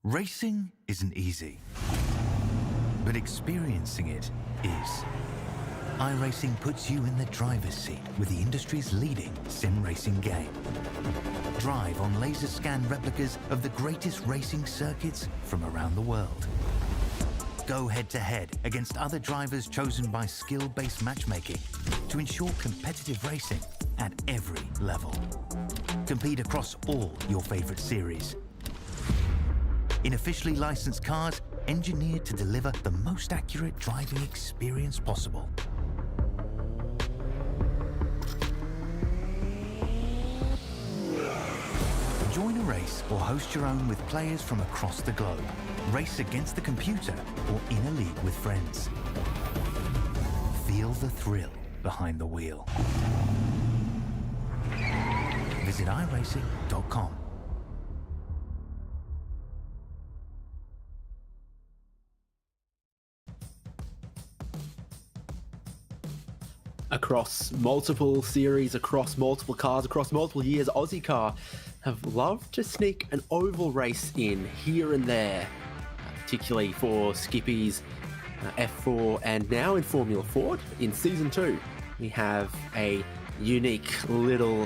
Racing isn't easy, but experiencing it is. iRacing puts you in the driver's seat with the industry's leading sim racing game. Drive on laser scan replicas of the greatest racing circuits from around the world. Go head-to-head against other drivers chosen by skill-based matchmaking to ensure competitive racing at every level. Compete across all your favorite series. In officially licensed cars, engineered to deliver the most accurate driving experience possible. Join a race or host your own with players from across the globe. Race against the computer or in a league with friends. Feel the thrill behind the wheel. Visit iRacing.com. Across multiple series, across multiple cars, across multiple years, Ozicar have loved to sneak an oval race in here and there, particularly for Skippy's F4 and now in Formula Ford. In Season 2, we have a unique little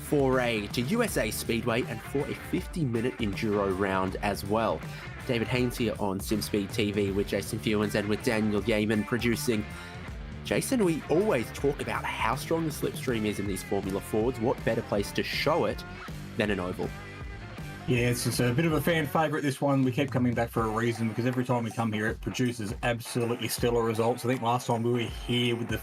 foray to USA Speedway and for a 50-minute enduro round as well. David Haynes here on Simspeed TV with Jason Fewens and with Daniel Yeaman producing. Jason, we always talk about how strong the slipstream is in these Formula Fords. What better place to show it than an oval? Yeah, it's a bit of a fan favourite, this one. We keep coming back for a reason, because every time we come here, it produces absolutely stellar results. I think last time we were here with the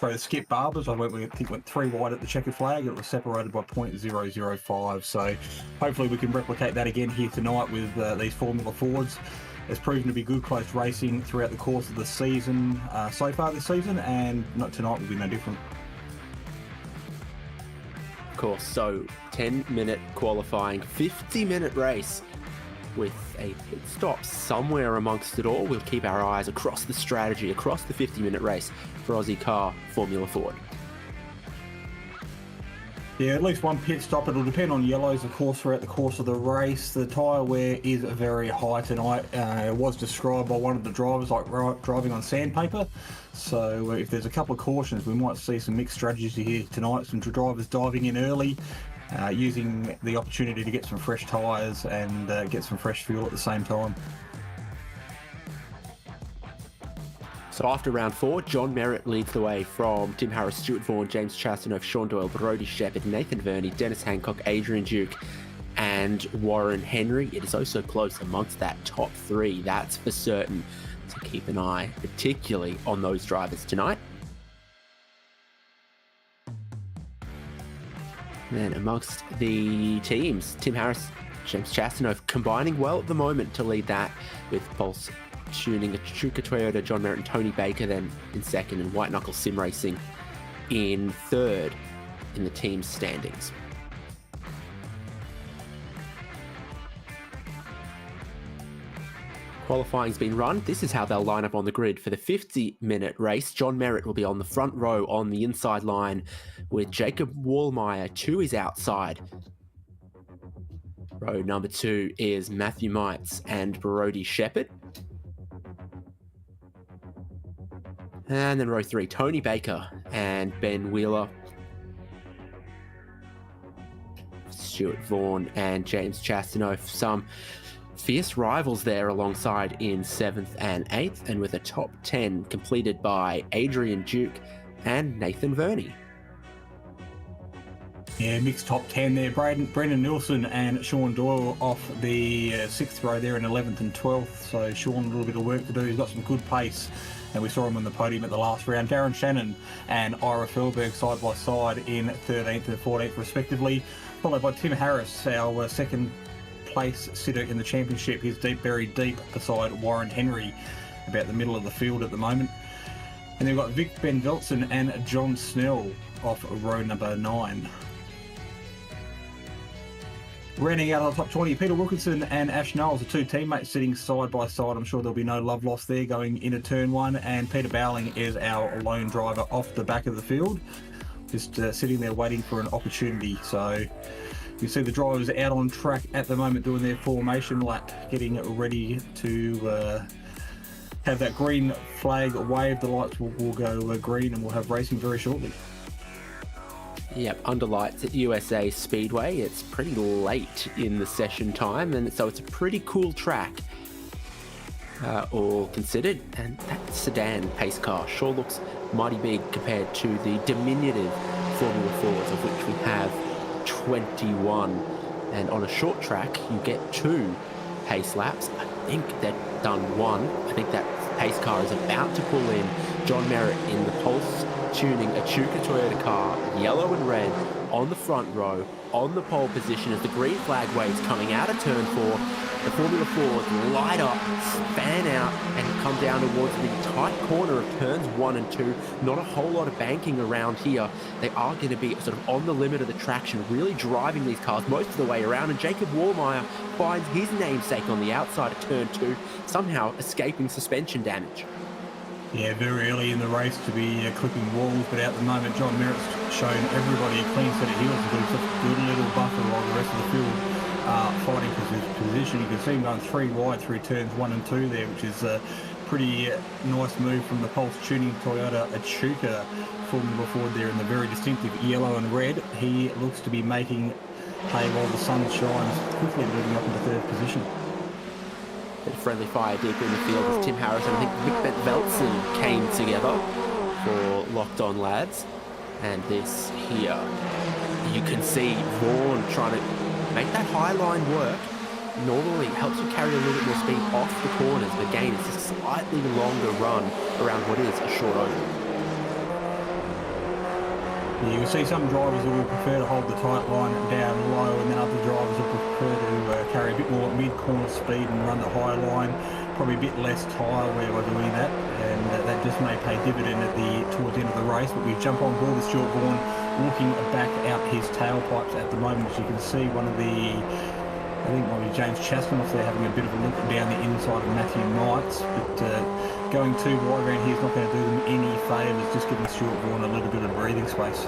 the Skip Barbers, I think went 3 wide at the checkered flag. It was separated by 0.005. So hopefully we can replicate that again here tonight with these Formula Fords. It's proven to be good, close racing throughout the course of the season, so far this season, and not tonight will be no different. Of course, so 10-minute qualifying, 50-minute race with a pit stop somewhere amongst it all. We'll keep our eyes across the strategy, across the 50-minute race for Ozicar Formula Ford. Yeah, at least one pit stop. It'll depend on yellows, of course, throughout the course of the race. The tyre wear is very high tonight. It was described by one of the drivers like driving on sandpaper. So if there's a couple of cautions, we might see some mixed strategies here tonight. Some drivers diving in early, using the opportunity to get some fresh tyres and get some fresh fuel at the same time. So after round 4, John Merritt leads the way from Tim Harris, Stuart Vaughan, James Chastanoff, Sean Doyle, Brodie Shepherd, Nathan Verney, Dennis Hancock, Adrian Duke and Warren Henry. It is also close amongst that top 3, that's for certain. So keep an eye particularly on those drivers tonight. And then amongst the teams, Tim Harris, James Chastanoff combining well at the moment to lead that, with Pulse tuning Echuca Toyota, John Merritt and Tony Baker then in second, and White Knuckle Sim Racing in third in the team standings. Qualifying's been run. This is how they'll line up on the grid for the 50-minute race. John Merritt will be on the front row on the inside line, with Jacob Wallmeyer to his outside. Row number 2 is Matthew Mites and Brodie Shepherd. And then row 3, Tony Baker and Ben Wheeler. Stuart Vaughan and James Chastanoff. Some fierce rivals there alongside in 7th and 8th, and with a top 10 completed by Adrian Duke and Nathan Verney. Yeah, mixed top 10 there. Brendan Nilsson and Sean Doyle off the 6th row there in 11th and 12th. So Sean, a little bit of work to do. He's got some good pace, and we saw him on the podium at the last round. Darren Shannon and Ira Felberg side by side in 13th and 14th respectively, followed by Tim Harris, our second place sitter in the championship. He's buried deep beside Warren Henry, about the middle of the field at the moment. And then we've got Vic Ben Veltzen and John Snell off row number 9. Rounding out on the top 20, Peter Wilkinson and Ash Knowles, the 2 teammates sitting side by side. I'm sure there'll be no love lost there going into turn 1. And Peter Bowling is our lone driver off the back of the field, just sitting there waiting for an opportunity. So You see the drivers out on track at the moment doing their formation lap, getting ready to have that green flag wave. The lights will go green and we'll have racing very shortly. Yep, under lights at USA Speedway. It's pretty late in the session time, and so it's a pretty cool track, all considered. And that sedan pace car sure looks mighty big compared to the diminutive Formula Fords, of which we have 21. And on a short track, you get 2 pace laps. I think they've done 1. I think that pace car is about to pull in John Merritt in the Pulse Tuning Echuca Toyota car, yellow and red, on the front row, on the pole position as the green flag waves coming out of turn 4. The Formula Fords light up, span out, and come down towards the tight corner of turns 1 and 2. Not a whole lot of banking around here. They are going to be sort of on the limit of the traction, really driving these cars most of the way around. And Jacob Wallmeyer finds his namesake on the outside of turn 2, somehow escaping suspension damage. Yeah, very early in the race to be clipping walls, but at the moment John Merritt's shown everybody a clean set of heels and got himself a good little buffer while the rest of the field fighting for his position. You can see him going 3 wide through turns 1 and 2 there, which is a pretty nice move from the Pulse Tuning Toyota Echuca Formula Ford there in the very distinctive yellow and red. He looks to be making hay while the sun shines, quickly moving up into 3rd position. Bit of friendly fire deeper in the field with Tim Harris. I think Vic Veltson came together for Locked On Lads. And this here, you can see Vaughan trying to make that high line work. Normally it helps you carry a little bit more speed off the corners, but again, it's a slightly longer run around what is a short oval. You can see some drivers who will prefer to hold the tight line down low, and then other drivers will prefer to carry a bit more mid-corner speed and run the high line, probably a bit less tyre wear by doing that, and that just may pay dividend towards the end of the race. But we jump on board with Stuart Vaughan looking back out his tailpipes at the moment. As you can see, I think might be James Chastanoff there having a bit of a look down the inside of Matthew Knights, but going too wide around here is not going to do them any favours, just giving Stuart Vaughan a little bit of breathing space.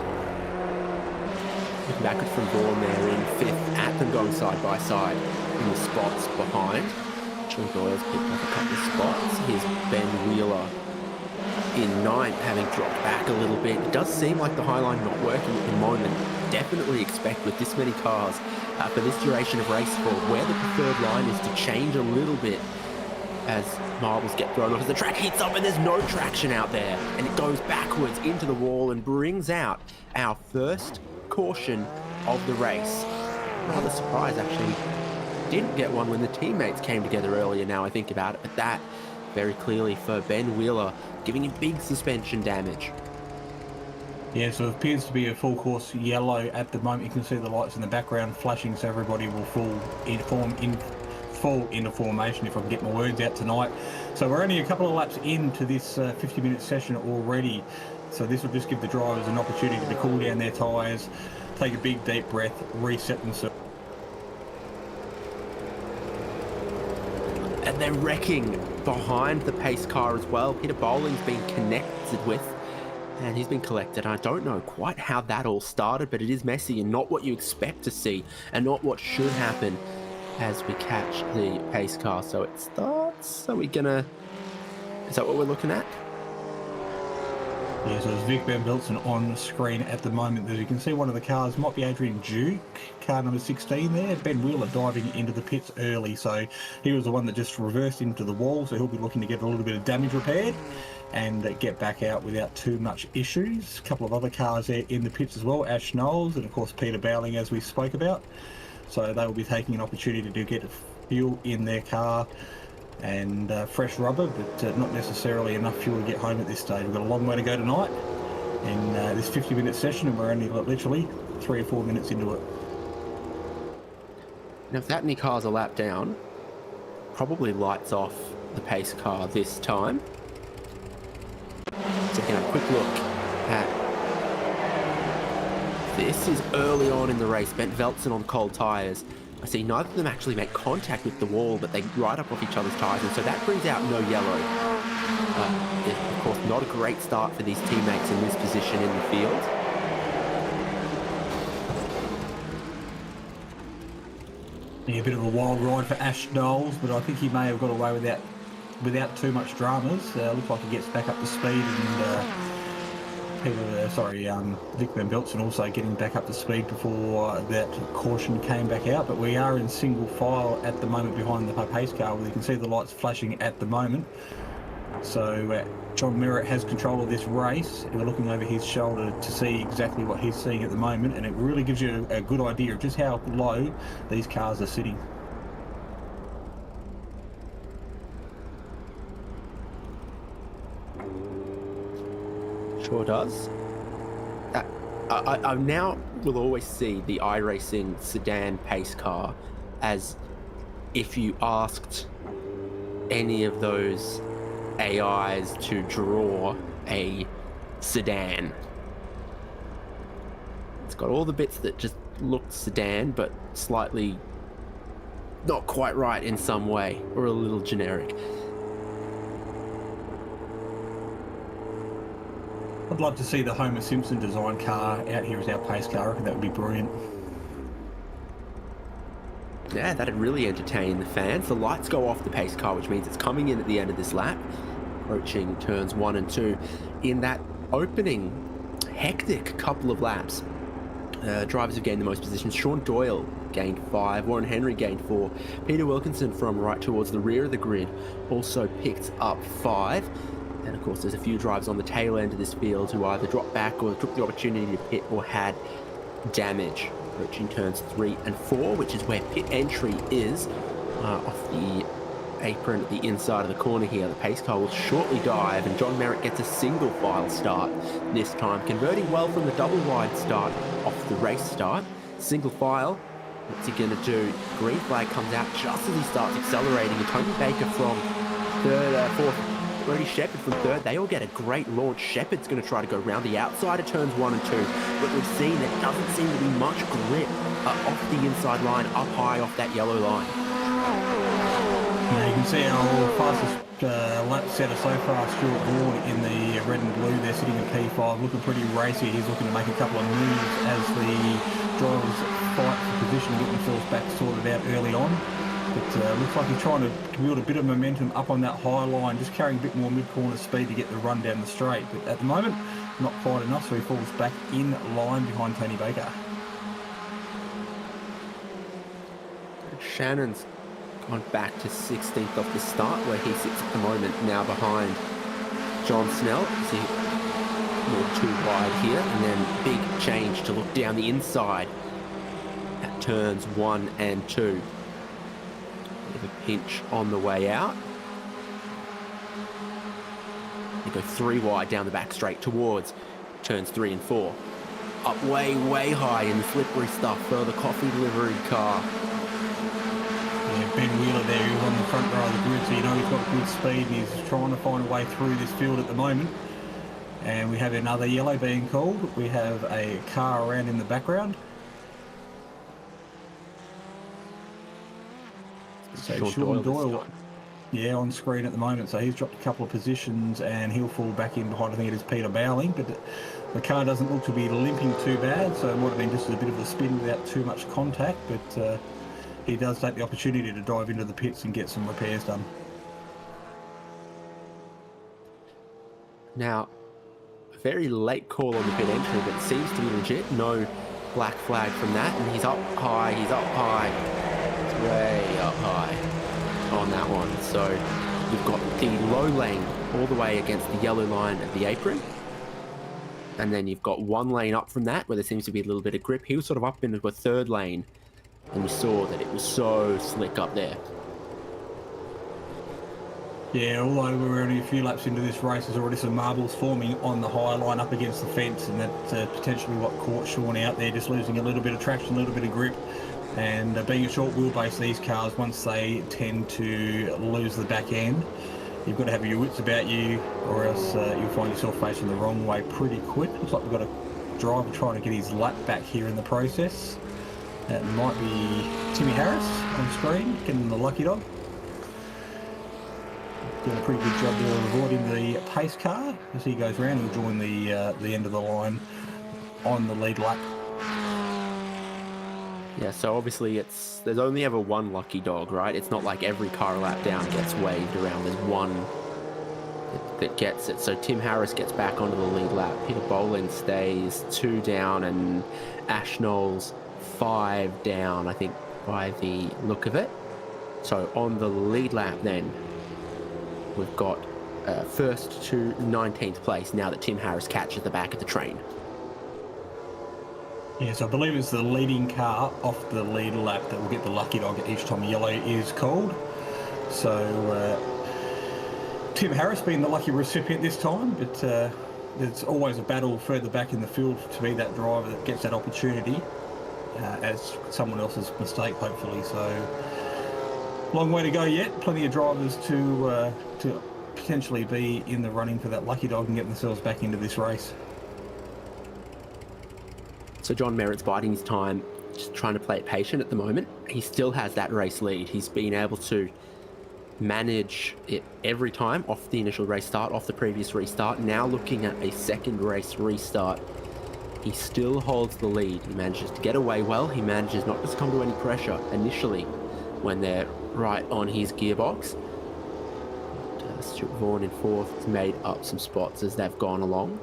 Looking backwards from Vaughan there in 5th, at them going side by side in the spots behind. Sean Doyle's picked up a couple of spots. Here's Ben Wheeler in 9th, having dropped back a little bit. It does seem like the high line not working at the moment. Definitely expect with this many cars for this duration of race for where the preferred line is to change a little bit as marbles get thrown off, as the track heats up and there's no traction out there, and it goes backwards into the wall and brings out our first caution of the race. Rather surprised actually didn't get one when the teammates came together earlier, now I think about it, but that very clearly for Ben Wheeler, giving him big suspension damage. Yeah, so it appears to be a full course yellow at the moment. You can see the lights in the background flashing, so everybody will fall into formation, if I can get my words out tonight. So we're only a couple of laps into this 50-minute session already. So this will just give the drivers an opportunity to cool down their tyres, take a big deep breath, reset themselves. And they're wrecking behind the pace car as well. Peter Bowling's been connected with, and he's been collected. I don't know quite how that all started, but it is messy and not what you expect to see, and not what should happen as we catch the pace car. So it starts. Is that what we're looking at? Yeah, so there's Vic Van Veltson on screen at the moment. As you can see, one of the cars might be Adrian Duke, car number 16 there. Ben Wheeler diving into the pits early, so he was the one that just reversed into the wall, so he'll be looking to get a little bit of damage repaired and get back out without too much issues. A couple of other cars there in the pits as well, Ash Knowles and of course Peter Bowling, as we spoke about. So they will be taking an opportunity to get fuel in their car and fresh rubber, but not necessarily enough fuel to get home at this stage. We've got a long way to go tonight in this 50-minute session, and we're only literally 3 or 4 minutes into it. Now, if that many cars are lapped down, probably lights off the pace car this time. So we can have a quick look at this. Is early on in the race. Ben Veltson on cold tyres. I see neither of them actually make contact with the wall, but they ride up off each other's tyres, and so that brings out no yellow. Of course, not a great start for these teammates in this position in the field. Yeah, a bit of a wild ride for Ash Knowles, but I think he may have got away without too much dramas. Looks like he gets back up to speed, and Vic Van Beltzen also getting back up to speed before that caution came back out. But we are in single file at the moment behind the pace car, where you can see the lights flashing at the moment. So John Merritt has control of this race. We're looking over his shoulder to see exactly what he's seeing at the moment, and it really gives you a good idea of just how low these cars are sitting. Sure does. I now will always see the iRacing sedan pace car as if you asked any of those AIs to draw a sedan. It's got all the bits that just look sedan, but slightly not quite right in some way, or a little generic. I'd love to see the Homer Simpson design car out here as our pace car. I reckon that would be brilliant. Yeah, that'd really entertain the fans. The lights go off the pace car, which means it's coming in at the end of this lap, approaching turns 1 and 2. In that opening hectic couple of laps, drivers have gained the most positions. Sean Doyle gained 5, Warren Henry gained 4, Peter Wilkinson from right towards the rear of the grid also picked up 5. And of course, there's a few drivers on the tail end of this field who either dropped back or took the opportunity to pit or had damage. Approaching turns 3 and 4, which is where pit entry is, off the apron at the inside of the corner here. The pace car will shortly dive, and John Merritt gets a single file start this time, converting well from the double wide start off the race start. Single file, what's he going to do? Green flag comes out just as he starts accelerating, and Tony Baker from third, fourth, Brody Shepherd from third, they all get a great launch. Shepherd's going to try to go round the outside of turns 1 and 2, but we've seen there doesn't seem to be much grip off the inside line, up high off that yellow line. Now you can see our fastest lap setter so far, Stuart Ward, in the red and blue. They're sitting at P5, looking pretty racy. He's looking to make a couple of moves as the drivers fight for position, get themselves back sorted out early on. But looks like he's trying to build a bit of momentum up on that high line, just carrying a bit more mid-corner speed to get the run down the straight. But at the moment, not quite enough, so he falls back in line behind Tony Baker. Shannon's gone back to 16th off the start, where he sits at the moment, now behind John Snell. See, more too wide here, and then big change to look down the inside at turns 1 and 2. A pinch on the way out. They go 3 wide down the back straight towards turns 3 and 4. Up way high in the slippery stuff for the coffee delivery car. Yeah, Ben Wheeler there, who's on the front row of the grid, so you know he's got good speed, and he's trying to find a way through this field at the moment. And we have another yellow being called. We have a car around in the background. So Sean Doyle, yeah, on screen at the moment. So he's dropped a couple of positions, and he'll fall back in behind, I think it is Peter Bowling. But the car doesn't look to be limping too bad, so it might have been just a bit of a spin without too much contact. But he does take the opportunity to dive into the pits and get some repairs done. Now, a very late call on the pit entry, but it seems to be legit. No black flag from that, and he's up high, It's way up high on that one. So you've got the low lane all the way against the yellow line of the apron, and then you've got one lane up from that where there seems to be a little bit of grip. He was sort of up into a third lane, and we saw that it was so slick up there. Yeah, although we're only a few laps into this race, there's already some marbles forming on the high line up against the fence, and that's potentially what caught Sean out there, just losing a little bit of traction, a little bit of grip. And being a short wheelbase, these cars, once they tend to lose the back end, you've got to have your wits about you, or else you'll find yourself facing the wrong way pretty quick. Looks like we've got a driver trying to get his lap back here in the process. That might be Timmy Harris on screen, getting the lucky dog. Doing a pretty good job there of avoiding the pace car. As he goes around, he'll join the end of the line on the lead lap. Yeah, so obviously there's only ever one lucky dog, right? It's not like every car a lap down gets waved around. There's one that gets it. So Tim Harris gets back onto the lead lap. Peter Bolin stays 2 down, and Ash Knowles 5 down, I think, by the look of it. So on the lead lap then, we've got first to 19th place now that Tim Harris catches the back of the train. Yes, I believe it's the leading car off the lead lap that will get the lucky dog each time yellow is called. So Tim Harris being the lucky recipient this time, but there's always a battle further back in the field to be that driver that gets that opportunity as someone else's mistake, hopefully. So long way to go yet. Plenty of drivers to potentially be in the running for that lucky dog and get themselves back into this race. So John Merritt's biding his time, just trying to play it patient at the moment. He still has that race lead. He's been able to manage it every time off the initial race start, off the previous restart. Now looking at a second race restart, he still holds the lead. He manages to get away well. He manages not to succumb to any pressure initially when they're right on his gearbox. But, Stuart Vaughan in 4th has made up some spots as they've gone along.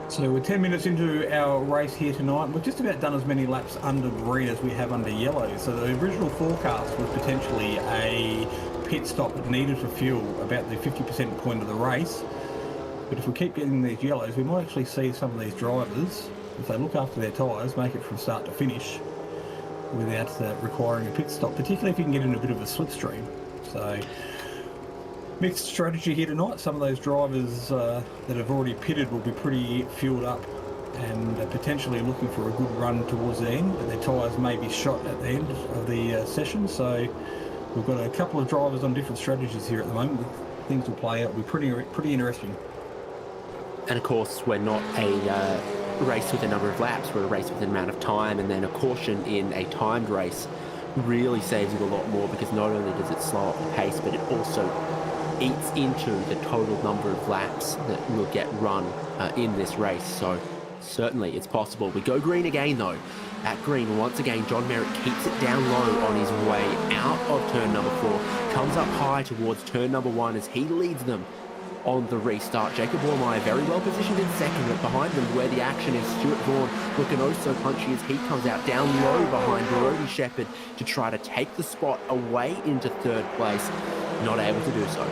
So we're 10 minutes into our race here tonight. We've just about done as many laps under green as we have under yellow. So the original forecast was potentially a pit stop needed for fuel about the 50% point of the race. But if we keep getting these yellows, we might actually see some of these drivers, if they look after their tyres, make it from start to finish without requiring a pit stop, particularly if you can get in a bit of a slipstream. So mixed strategy here tonight. Some of those drivers that have already pitted will be pretty fueled up and potentially looking for a good run towards the end, but their tyres may be shot at the end of the session. So we've got a couple of drivers on different strategies here at the moment. Things will play out. It'll be pretty interesting. And of course, we're not a race with a number of laps. We're a race with an amount of time, and then a caution in a timed race really saves you a lot more, because not only does it slow up the pace, but it also eats into the total number of laps that will get run in this race. So certainly it's possible. We go green again though. At green, once again, John Merritt keeps it down low on his way out of turn number 4. Comes up high towards turn number 1 as he leads them on the restart. Jacob Warmeyer very well positioned in second, but behind them where the action is, Stuart Vaughan looking oh so punchy as he comes out down low behind Brody Shepherd to try to take the spot away into 3rd place. Not able to do so.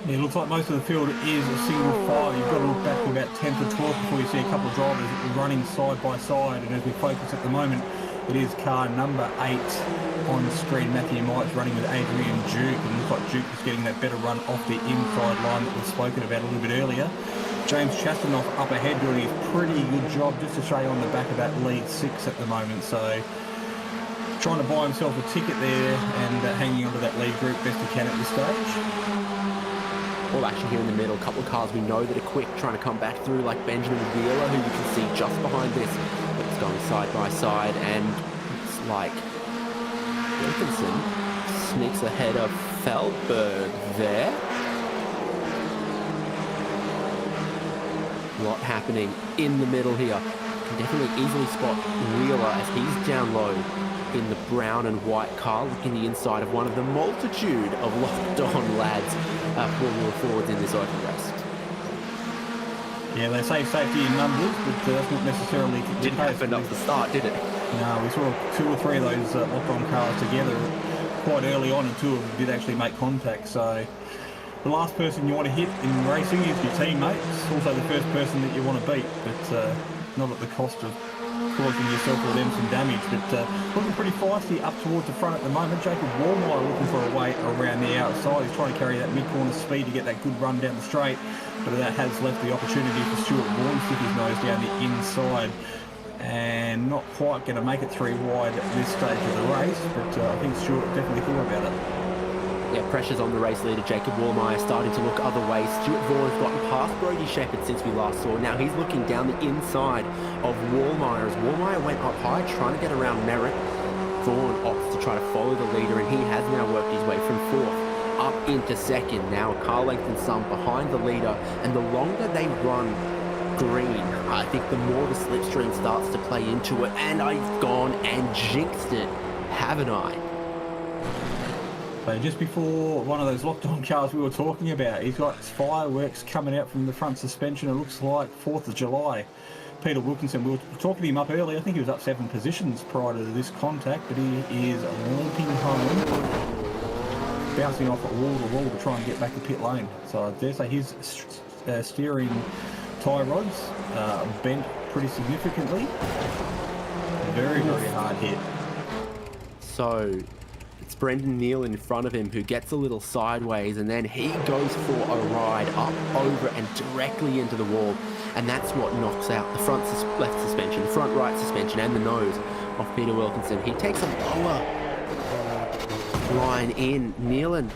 Yeah, it looks like most of the field is a single file. You've got to look back to about 10th or 12th before you see a couple of drivers running side by side. And as we focus at the moment, it is car number 8 on the screen. Matthew Mites running with Adrian Duke. And it looks like Duke is getting that better run off the inside line that we've spoken about a little bit earlier. James Chastanoff up ahead doing his pretty good job just to stay on the back of that lead 6 at the moment. So trying to buy himself a ticket there and hanging onto that lead group best he can at this stage. All action here in the middle. A couple of cars we know that are quick, trying to come back through, like Benjamin Wheeler, who you can see just behind this. It's going side by side, and it's like Wilkinson sneaks ahead of Feldberg there. A lot happening in the middle here. Can definitely easily spot Wheeler as he's down low in the brown and white car, looking the inside of one of the multitude of locked-on lads Formula Fords in this open race. Yeah, they say safety in numbers, but that's not necessarily the Didn't happen at the start, did it? No, we saw 2 or 3 of those locked-on cars together quite early on, and 2 of them did actually make contact. So the last person you want to hit in racing is your teammate. It's also the first person that you want to beat, but not at the cost of causing yourself or them some damage. But looking pretty feisty up towards the front at the moment. Jacob Warmeyer looking for a way around the outside. He's trying to carry that mid-corner speed to get that good run down the straight, but that has left the opportunity for Stuart Vaughan to stick his nose down the inside, and not quite going to make it 3 wide at this stage of the race, but I think Stuart definitely thought about it. Yeah, pressure's on the race leader, Jacob Warmeyer, starting to look other ways. Stuart Vaughan's gotten past Brody Shepherd since we last saw. Now he's looking down the inside of Warmeyer as Warmeyer went up high, trying to get around Merritt. Vaughan opts to try to follow the leader, and he has now worked his way from 4th up into 2nd. Now a car length and some behind the leader, and the longer they run green. I think the more the slipstream starts to play into it, and I've gone and jinxed it, haven't I? So just before one of those locked-on cars we were talking about, he's got fireworks coming out from the front suspension. It looks like 4th of July. Peter Wilkinson, we were talking to him up early. I think he was up 7 positions prior to this contact, but he is limping home, bouncing off wall to wall to try and get back to pit lane. So I dare say his steering tie rods bent pretty significantly. Very, very hard hit. So it's Brendan Neal in front of him who gets a little sideways, and then he goes for a ride up, over, and directly into the wall. And that's what knocks out the front left suspension, the front right suspension, and the nose of Peter Wilkinson. He takes a lower line in. Nealon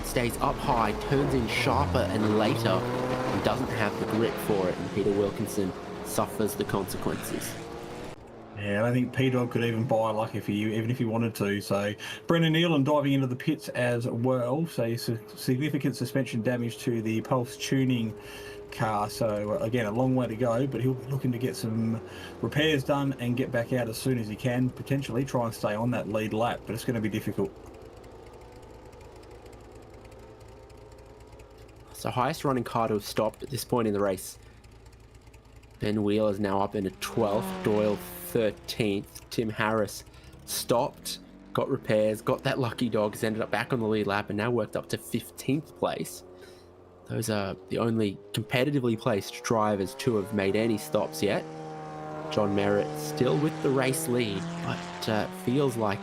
stays up high, turns in sharper and later, and doesn't have the grip for it. And Peter Wilkinson suffers the consequences. Yeah, I don't think P-Dog could even buy luck even if he wanted to. So Brendan Nealon diving into the pits as well. So significant suspension damage to the Pulse tuning car. So again, a long way to go, but he'll be looking to get some repairs done and get back out as soon as he can, potentially try and stay on that lead lap, but it's going to be difficult. So highest running car to have stopped at this point in the race. Ben Wheeler is now up in a 12th, Doyle 13th. Tim Harris stopped, got repairs, got that lucky dog, has ended up back on the lead lap and now worked up to 15th place. Those are the only competitively placed drivers to have made any stops yet. John Merritt still with the race lead, but feels like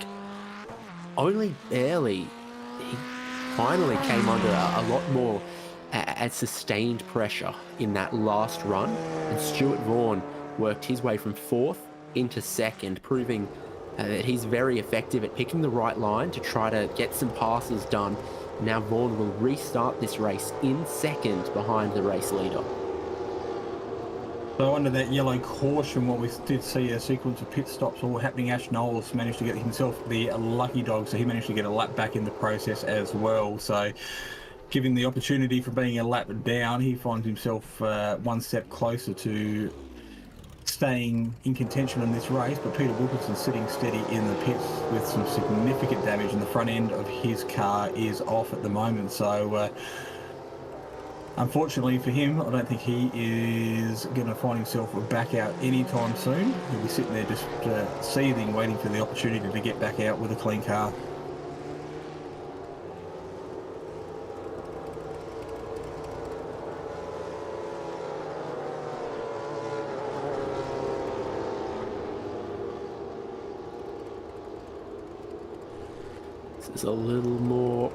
only barely. He finally came under a lot more sustained pressure in that last run, and Stuart Vaughan worked his way from 4th into 2nd, proving that he's very effective at picking the right line to try to get some passes done. Now Vaughan will restart this race in 2nd behind the race leader. So under that yellow caution, what we did see a sequence of pit stops all happening. Ash Knowles managed to get himself the lucky dog, so he managed to get a lap back in the process as well. So given the opportunity for being a lap down, he finds himself one step closer to staying in contention in this race. But Peter Wilkinson sitting steady in the pits with some significant damage, and the front end of his car is off at the moment. So unfortunately for him, I don't think he is going to find himself back out anytime soon. He'll be sitting there just seething, waiting for the opportunity to get back out with a clean car. There's a little more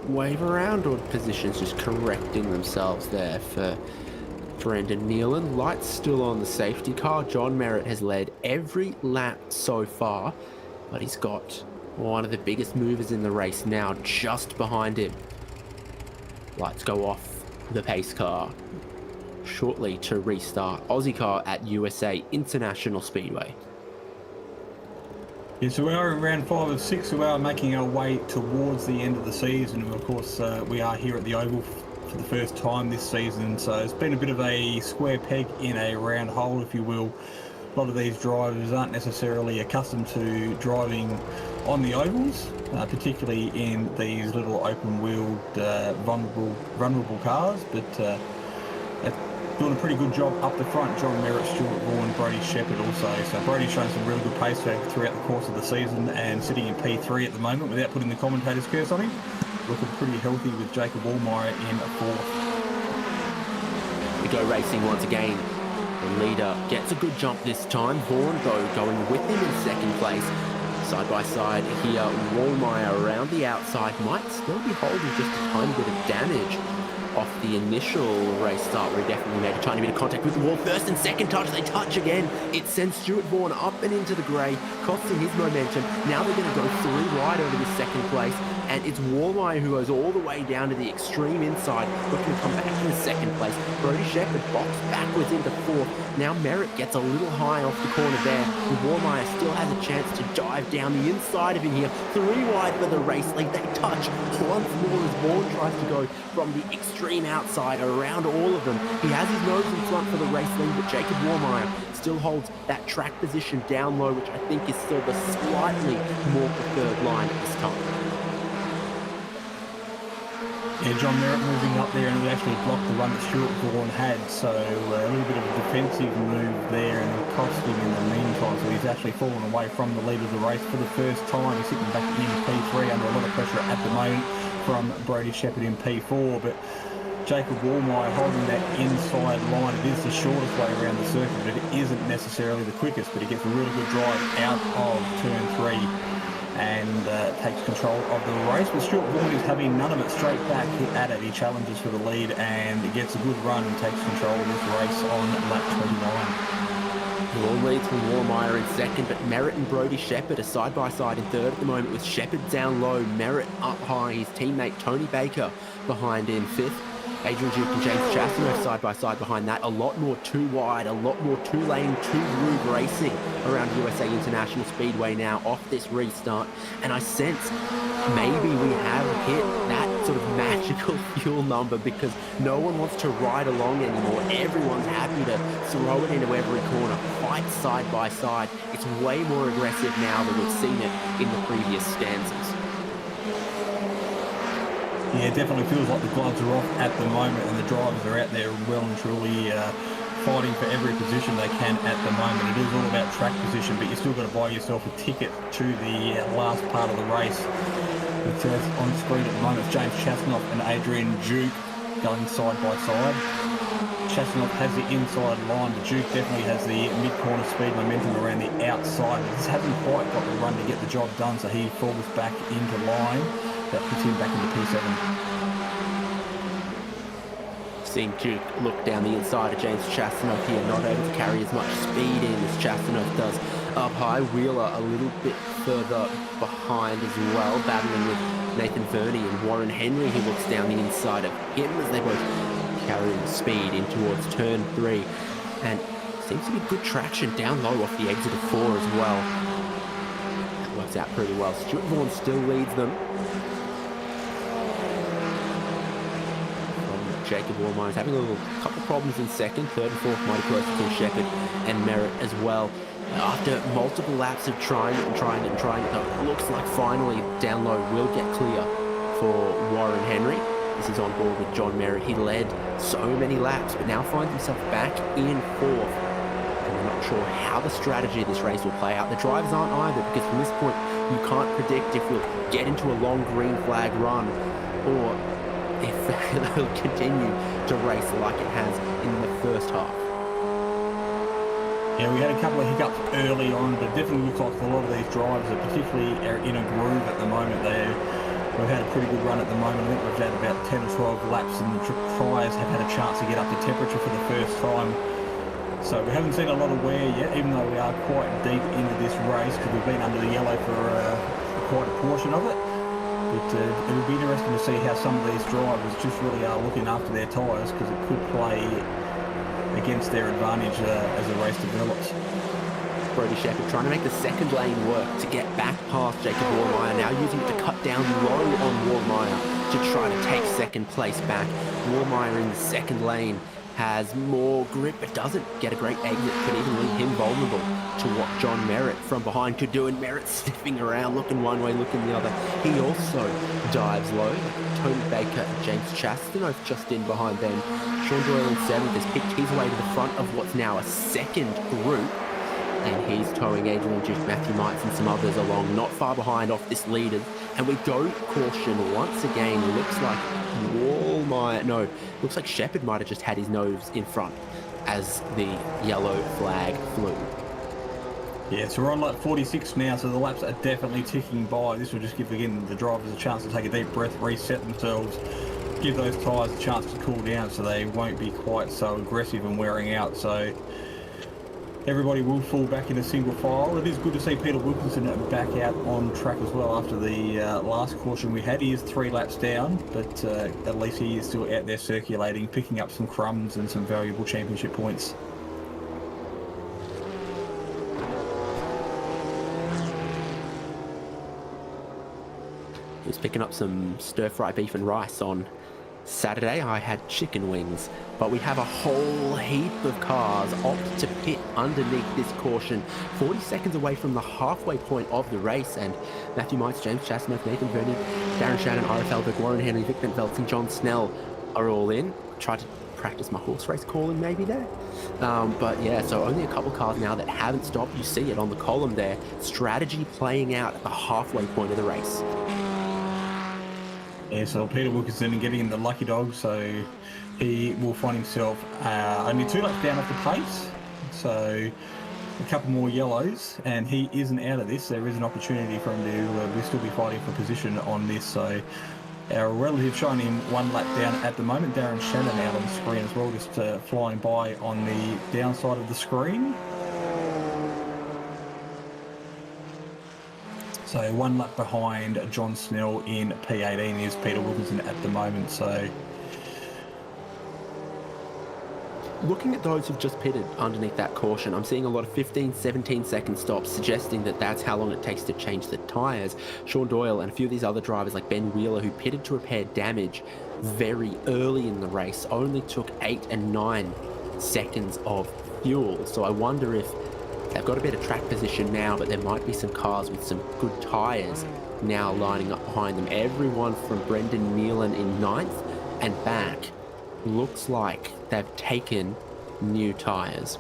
wave around, or positions just correcting themselves there for Brendan Nealon. Lights still on the safety car. John Merritt has led every lap so far, but he's got one of the biggest movers in the race now just behind him. Lights go off the pace car shortly to restart. Ozicar at USA International Speedway. Yeah, so we are in round 5 of 6. We are making our way towards the end of the season. And of course, we are here at the Oval for the first time this season. So it's been a bit of a square peg in a round hole, if you will. A lot of these drivers aren't necessarily accustomed to driving on the ovals, particularly in these little open-wheeled, vulnerable cars. But doing a pretty good job up the front. John Merritt, Stuart Vaughan, Brody Shepherd also. So Brody's shown some really good pace throughout the course of the season and sitting in P3 at the moment without putting the commentator's curse on him. Looking pretty healthy with Jacob Wallmeyer in 4th. We go racing once again. The leader gets a good jump this time. Vaughan, though, going with him in 2nd place. Side by side here, Wallmeyer around the outside might still be holding just a tiny bit of damage off the initial race start, where he definitely made a tiny bit of contact with the wall. 1st and 2nd touch, they touch again. It sends Stuart Vaughan up and into the grey, costing his momentum. Now they're going to go 3 wide over the 2nd place, and it's Wallmeyer who goes all the way down to the extreme inside, looking to come back in 2nd place. Brody Shepherd boxed backwards into 4th. Now Merritt gets a little high off the corner there, and Wallmeyer still has a chance to dive down the inside of him here. 3 wide for the race lead. They touch once more as Vaughan tries to go from the extreme extreme outside around all of them. He has his nose in front for the race lead, but Jacob Warmeyer still holds that track position down low, which I think is still the slightly more preferred line at this time. Yeah, John Merritt moving up there, and he actually blocked the run that Stuart Vaughan had, so a little bit of a defensive move there and cost him in the meantime, so he's actually fallen away from the lead of the race for the first time. He's sitting back in P3 under a lot of pressure at the moment from Brody Shepherd in P4, but Jacob Warmeyer holding that inside line. It is the shortest way around the circuit, but it isn't necessarily the quickest, but he gets a really good drive out of turn 3 and takes control of the race. But Stuart Vaughan is having none of it, straight back at it. He challenges for the lead and gets a good run and takes control of this race on lap 29. Vaughan leads from Warmeyer in second, but Merritt and Brody Shepherd are side by side in third at the moment, with Shepherd down low, Merritt up high, his teammate Tony Baker behind in fifth. Adrian Duke and James Chastano side by side behind that. A lot more two wide, a lot more two-lane, two-groove racing around USA International Speedway now off this restart. And I sense maybe we have hit that sort of magical fuel number, because no one wants to ride along anymore. Everyone's happy to throw it into every corner, fight side by side. It's way more aggressive now than we've seen it in the previous stanzas. Yeah, it definitely feels like the gloves are off at the moment, and the drivers are out there well and truly fighting for every position they can at the moment. It is all about track position, but you still got to buy yourself a ticket to the last part of the race. It's on screen at the moment. It's James Chastanoff and Adrian Duke going side by side. Chastanoff has the inside line, but Duke definitely has the mid-corner speed momentum around the outside. But just hasn't quite got the run to get the job done, so he falls back into line. That puts him back into P7. Seeing Duke look down the inside of James Chastanoff here, not able to carry as much speed in as Chastanoff does up high. Wheeler a little bit further behind as well, battling with Nathan Verney and Warren Henry. He looks down the inside of him as they both carry speed in towards turn 3. And seems to be good traction down low off the exit of 4 as well. That works out pretty well. Stuart Vaughan still leads them. Jacob Warmeyer is having a couple problems in second, third and fourth mighty close to Shepherd and Merritt as well. After multiple laps of trying it, it looks like finally down low will get clear for Warren Henry. This is on board with John Merritt. He led so many laps, but now finds himself back in fourth. And we're not sure how the strategy of this race will play out. The drivers aren't either, because from this point you can't predict if we'll get into a long green flag run or if they'll continue to race like it has in the first half. Yeah, we had a couple of hiccups early on, but it definitely looks like a lot of these drivers are particularly in a groove at the moment. We've had a pretty good run at the moment. I think we've had about 10 or 12 laps, and the tyres have had a chance to get up to temperature for the first time. So we haven't seen a lot of wear yet, even though we are quite deep into this race, because we've been under the yellow for quite a portion of it. But it'll be interesting to see how some of these drivers just really are looking after their tyres, because it could play against their advantage as the race develops. Brody Shepherd trying to make the second lane work to get back past Jacob Warmeyer, now using it to cut down low on Warmeyer to try to take second place back. Warmeyer in the second lane has more grip, but doesn't get a great exit, could even leave him vulnerable to what John Merritt from behind could do, and Merritt sniffing around, looking one way, looking the other. He also dives low. Tony Baker and James Chastanoff just in behind them. Sean Doyle in 7th has picked his way to the front of what's now a second group, and he's towing Adrian Duke, Matthew Mites and some others along, not far behind off this leader. And we go caution once again. Looks like Shepherd might have just had his nose in front as the yellow flag flew. Yeah, so we're on lap 46 now, so the laps are definitely ticking by. This will just give, again, the drivers a chance to take a deep breath, reset themselves, give those tyres a chance to cool down so they won't be quite so aggressive and wearing out. So everybody will fall back in a single file. It is good to see Peter Wilkinson back out on track as well after the last caution we had. He is 3 laps down, but at least he is still out there circulating, picking up some crumbs and some valuable championship points. He was picking up some stir-fry beef and rice on Saturday I had chicken wings, but we have a whole heap of cars opt to pit underneath this caution, 40 seconds away from the halfway point of the race, and Matthew Mites, James Chasnoff, Nathan Verney, Darren Shannon, Ira Felberg, Warren Henry, Vic Van Veldt and John Snell are all in. Tried to practice my horse race calling maybe there. But yeah, so only a couple cars now that haven't stopped. You see it on the column there. Strategy playing out at the halfway point of the race. Yeah, so Peter Wilkinson getting in the lucky dog, so he will find himself only 2 laps down off the pace. So a couple more yellows, and he isn't out of this. There is an opportunity for him to we'll still be fighting for position on this. So our relative showing him 1 lap down at the moment. Darren Shannon out on the screen as well, just flying by on the downside of the screen. So 1 lap behind John Snell in P18 is Peter Wilkinson at the moment. So looking at those who've just pitted underneath that caution, I'm seeing a lot of 15, 17-second stops, suggesting that that's how long it takes to change the tyres. Sean Doyle and a few of these other drivers like Ben Wheeler, who pitted to repair damage very early in the race, only took 8 and 9 seconds of fuel. So I wonder if they've got a better track position now, but there might be some cars with some good tyres now lining up behind them. Everyone from Brendan Nealon in 9th and back looks like they've taken new tyres.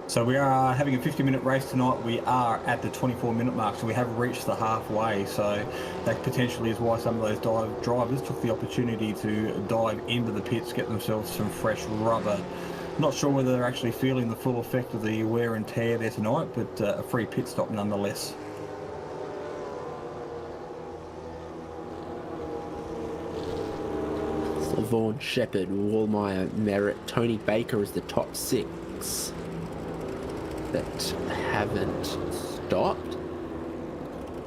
So we are having a 50-minute race tonight. We are at the 24-minute mark, so we have reached the halfway. So that potentially is why some of those drivers took the opportunity to dive into the pits, get themselves some fresh rubber. Not sure whether they're actually feeling the full effect of the wear and tear there tonight, but a free pit stop nonetheless. Vaughan, Shepherd, Wallmeyer, Merritt, Tony Baker is the top 6 that haven't stopped.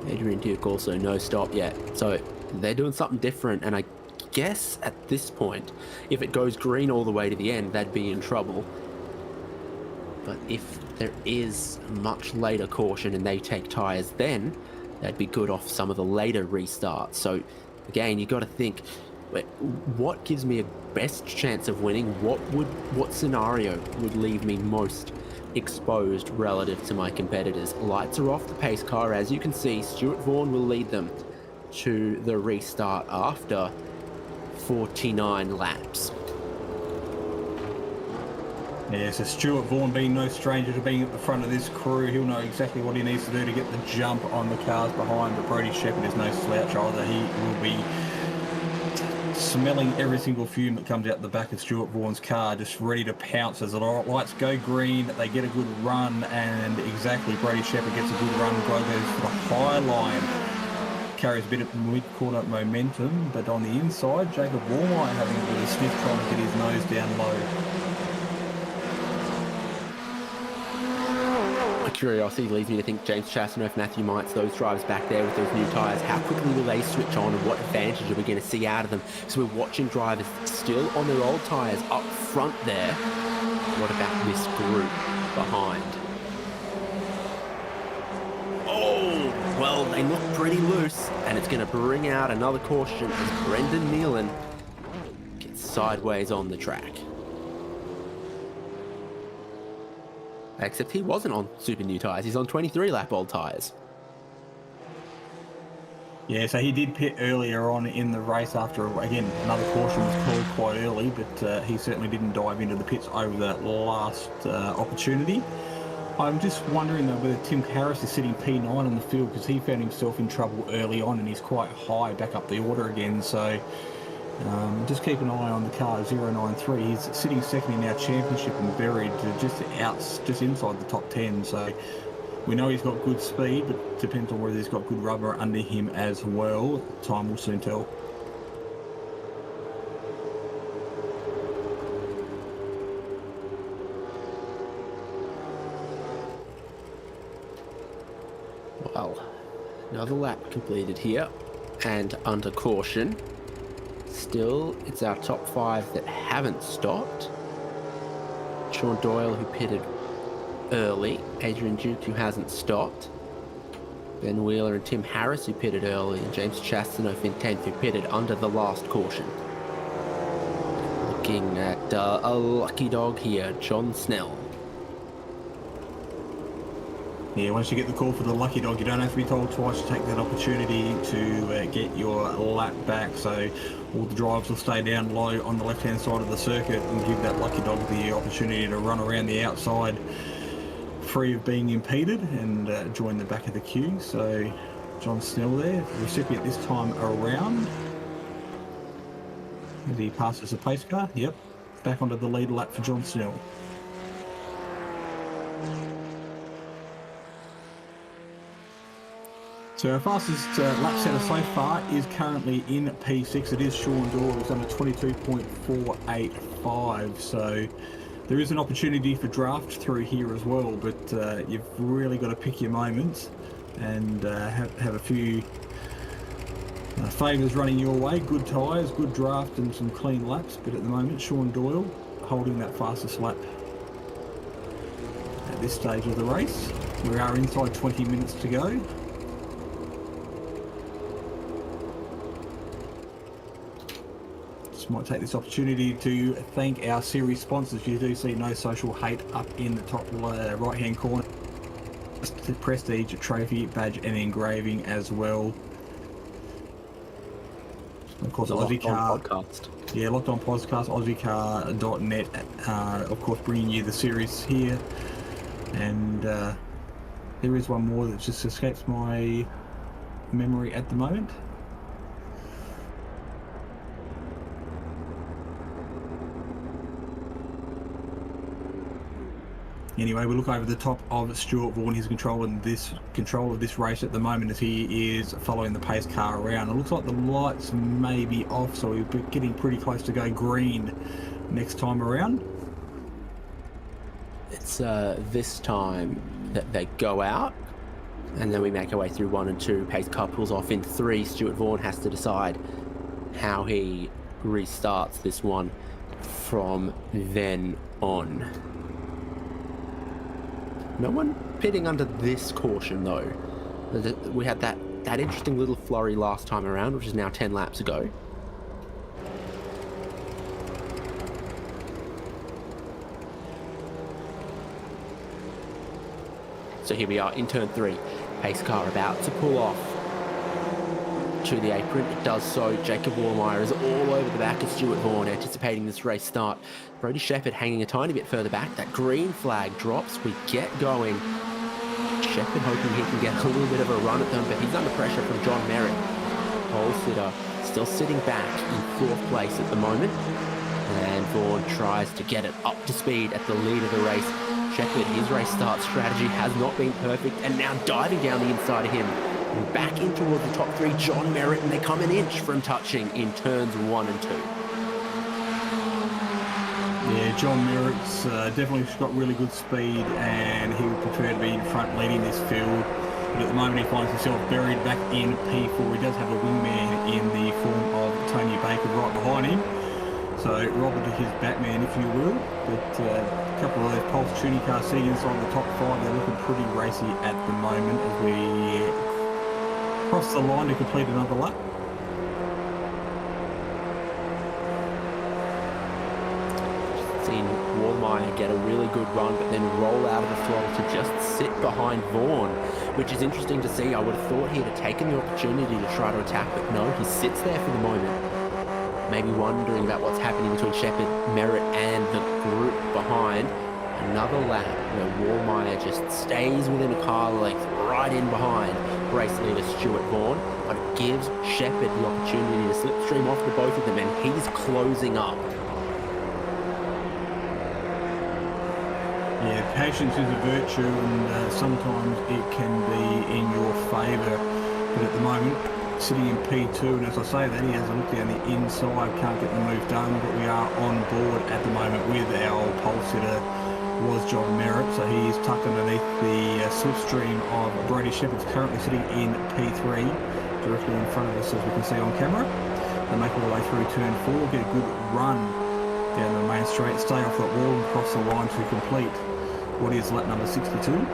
Adrian Duke also no stop yet. So they're doing something different, and I guess at this point, if it goes green all the way to the end, they'd be in trouble. But if there is a much later caution and they take tyres, then they'd be good off some of the later restarts. So again, you got to think, what gives me a best chance of winning? What scenario would leave me most exposed relative to my competitors? Lights are off the pace car. As you can see, Stuart Vaughan will lead them to the restart after 49 laps. Yeah, so Stuart Vaughan, being no stranger to being at the front of this crew, he'll know exactly what he needs to do to get the jump on the cars behind. But Brody Shepherd is no slouch either. He will be smelling every single fume that comes out the back of Stuart Vaughan's car, just ready to pounce as the lights go green. They get a good run, and exactly, Brody Shepherd gets a good run. Goes for the high line, carries a bit of mid-corner momentum, but on the inside, Jacob Wallmeyer having a bit of a sniff, trying to get his nose down low. My curiosity leads me to think James Chasnoff, Matthew Mites, those drivers back there with those new tyres, how quickly will they switch on, and what advantage are we going to see out of them? So we're watching drivers still on their old tyres up front there. What about this group behind? Oh, well, they look pretty loose, and it's going to bring out another caution as Brendan Nealon gets sideways on the track. Except he wasn't on super new tyres, he's on 23 lap old tyres. Yeah, so he did pit earlier on in the race after, again, another caution was called quite early, but he certainly didn't dive into the pits over that last opportunity. I'm just wondering though whether Tim Harris is sitting P9 on the field, because he found himself in trouble early on and he's quite high back up the order again. So just keep an eye on the car 093. He's sitting second in our championship and buried just inside the top 10. So we know he's got good speed, but it depends on whether he's got good rubber under him as well. Time will soon tell. Well, another lap completed here, and under caution. Still, it's our top 5 that haven't stopped. Sean Doyle, who pitted early. Adrian Duke, who hasn't stopped. Ben Wheeler and Tim Harris, who pitted early, and James Chastanoff in 10th, who pitted under the last caution. Looking at a lucky dog here, John Snell. Yeah, once you get the call for the lucky dog, you don't have to be told twice to take that opportunity to get your lap back. So all the drivers will stay down low on the left-hand side of the circuit and give that lucky dog the opportunity to run around the outside free of being impeded and join the back of the queue. So John Snell there, the recipient this time around. As he passes the pace car, yep, back onto the lead lap for John Snell. So our fastest lap setter so far is currently in P6. It is Sean Doyle, who's done a 22.485. So there is an opportunity for draft through here as well, but you've really got to pick your moments and have a few favours running your way. Good tyres, good draft and some clean laps, but at the moment Sean Doyle holding that fastest lap at this stage of the race. We are inside 20 minutes to go. Might take this opportunity to thank our series sponsors. You do see No Social Hate up in the top right hand corner. Prestige trophy badge and engraving as well. Of course, Ozicar podcast. Yeah, Locked On Podcast, Ozicar.net. Of course, bringing you the series here, and there is one more that just escapes my memory at the moment. Anyway, we look over the top of Stuart Vaughan. He's control of this race at the moment as he is following the pace car around. It looks like the lights may be off, so we're getting pretty close to go green next time around. It's this time that they go out, and then we make our way through 1 and 2. Pace car pulls off in 3. Stuart Vaughan has to decide how he restarts this one from then on. No one pitting under this caution though. We had that interesting little flurry last time around, which is now 10 laps ago. So here we are in turn 3. Pace car about to pull off to the apron. It does so. Jacob Warmeyer is all over the back of Stuart Vaughan, anticipating this race start. Brodie Shepherd hanging a tiny bit further back. That green flag drops. We get going. Shepherd hoping he can get a little bit of a run at them, but he's under pressure from John Merritt. Pole sitter still sitting back in 4th place at the moment. And Vaughan tries to get it up to speed at the lead of the race. Shepherd, his race start strategy has not been perfect, and now diving down the inside of him. And back in towards the top 3, John Merritt, and they come an inch from touching in turns 1 and 2. Yeah, John Merritt's definitely got really good speed, and he would prefer to be in front leading this field. But at the moment he finds himself buried back in P4. He does have a wingman in the form of Tony Baker right behind him. So Robert his Batman, if you will. But a couple of those Pulse tuning cars sitting inside the top 5, they're looking pretty racy at the moment as we cross the line to complete another lap. Seen Warmeyer get a really good run, but then roll out of the throttle to just sit behind Vaughan, which is interesting to see. I would have thought he'd have taken the opportunity to try to attack, but no, he sits there for the moment. Maybe wondering about what's happening between Shepherd, Merritt and the group behind. Another lap where Warmeyer just stays within a car length right in behind race leader Stuart Vaughan, but it gives Shepherd the opportunity to slipstream off the both of them, and he's closing up. Yeah, patience is a virtue, and sometimes it can be in your favour. But at the moment, sitting in P2, and as I say that, he has a look down the inside, can't get the move done, but we are on board at the moment with our pole sitter, was John Merritt. So he is tucked underneath the slipstream of Brodie Shepherd, currently sitting in P3, directly in front of us as we can see on camera. They make all the way through turn 4, get a good run down the main straight, stay off that wall and cross the line to complete what is lap number 62.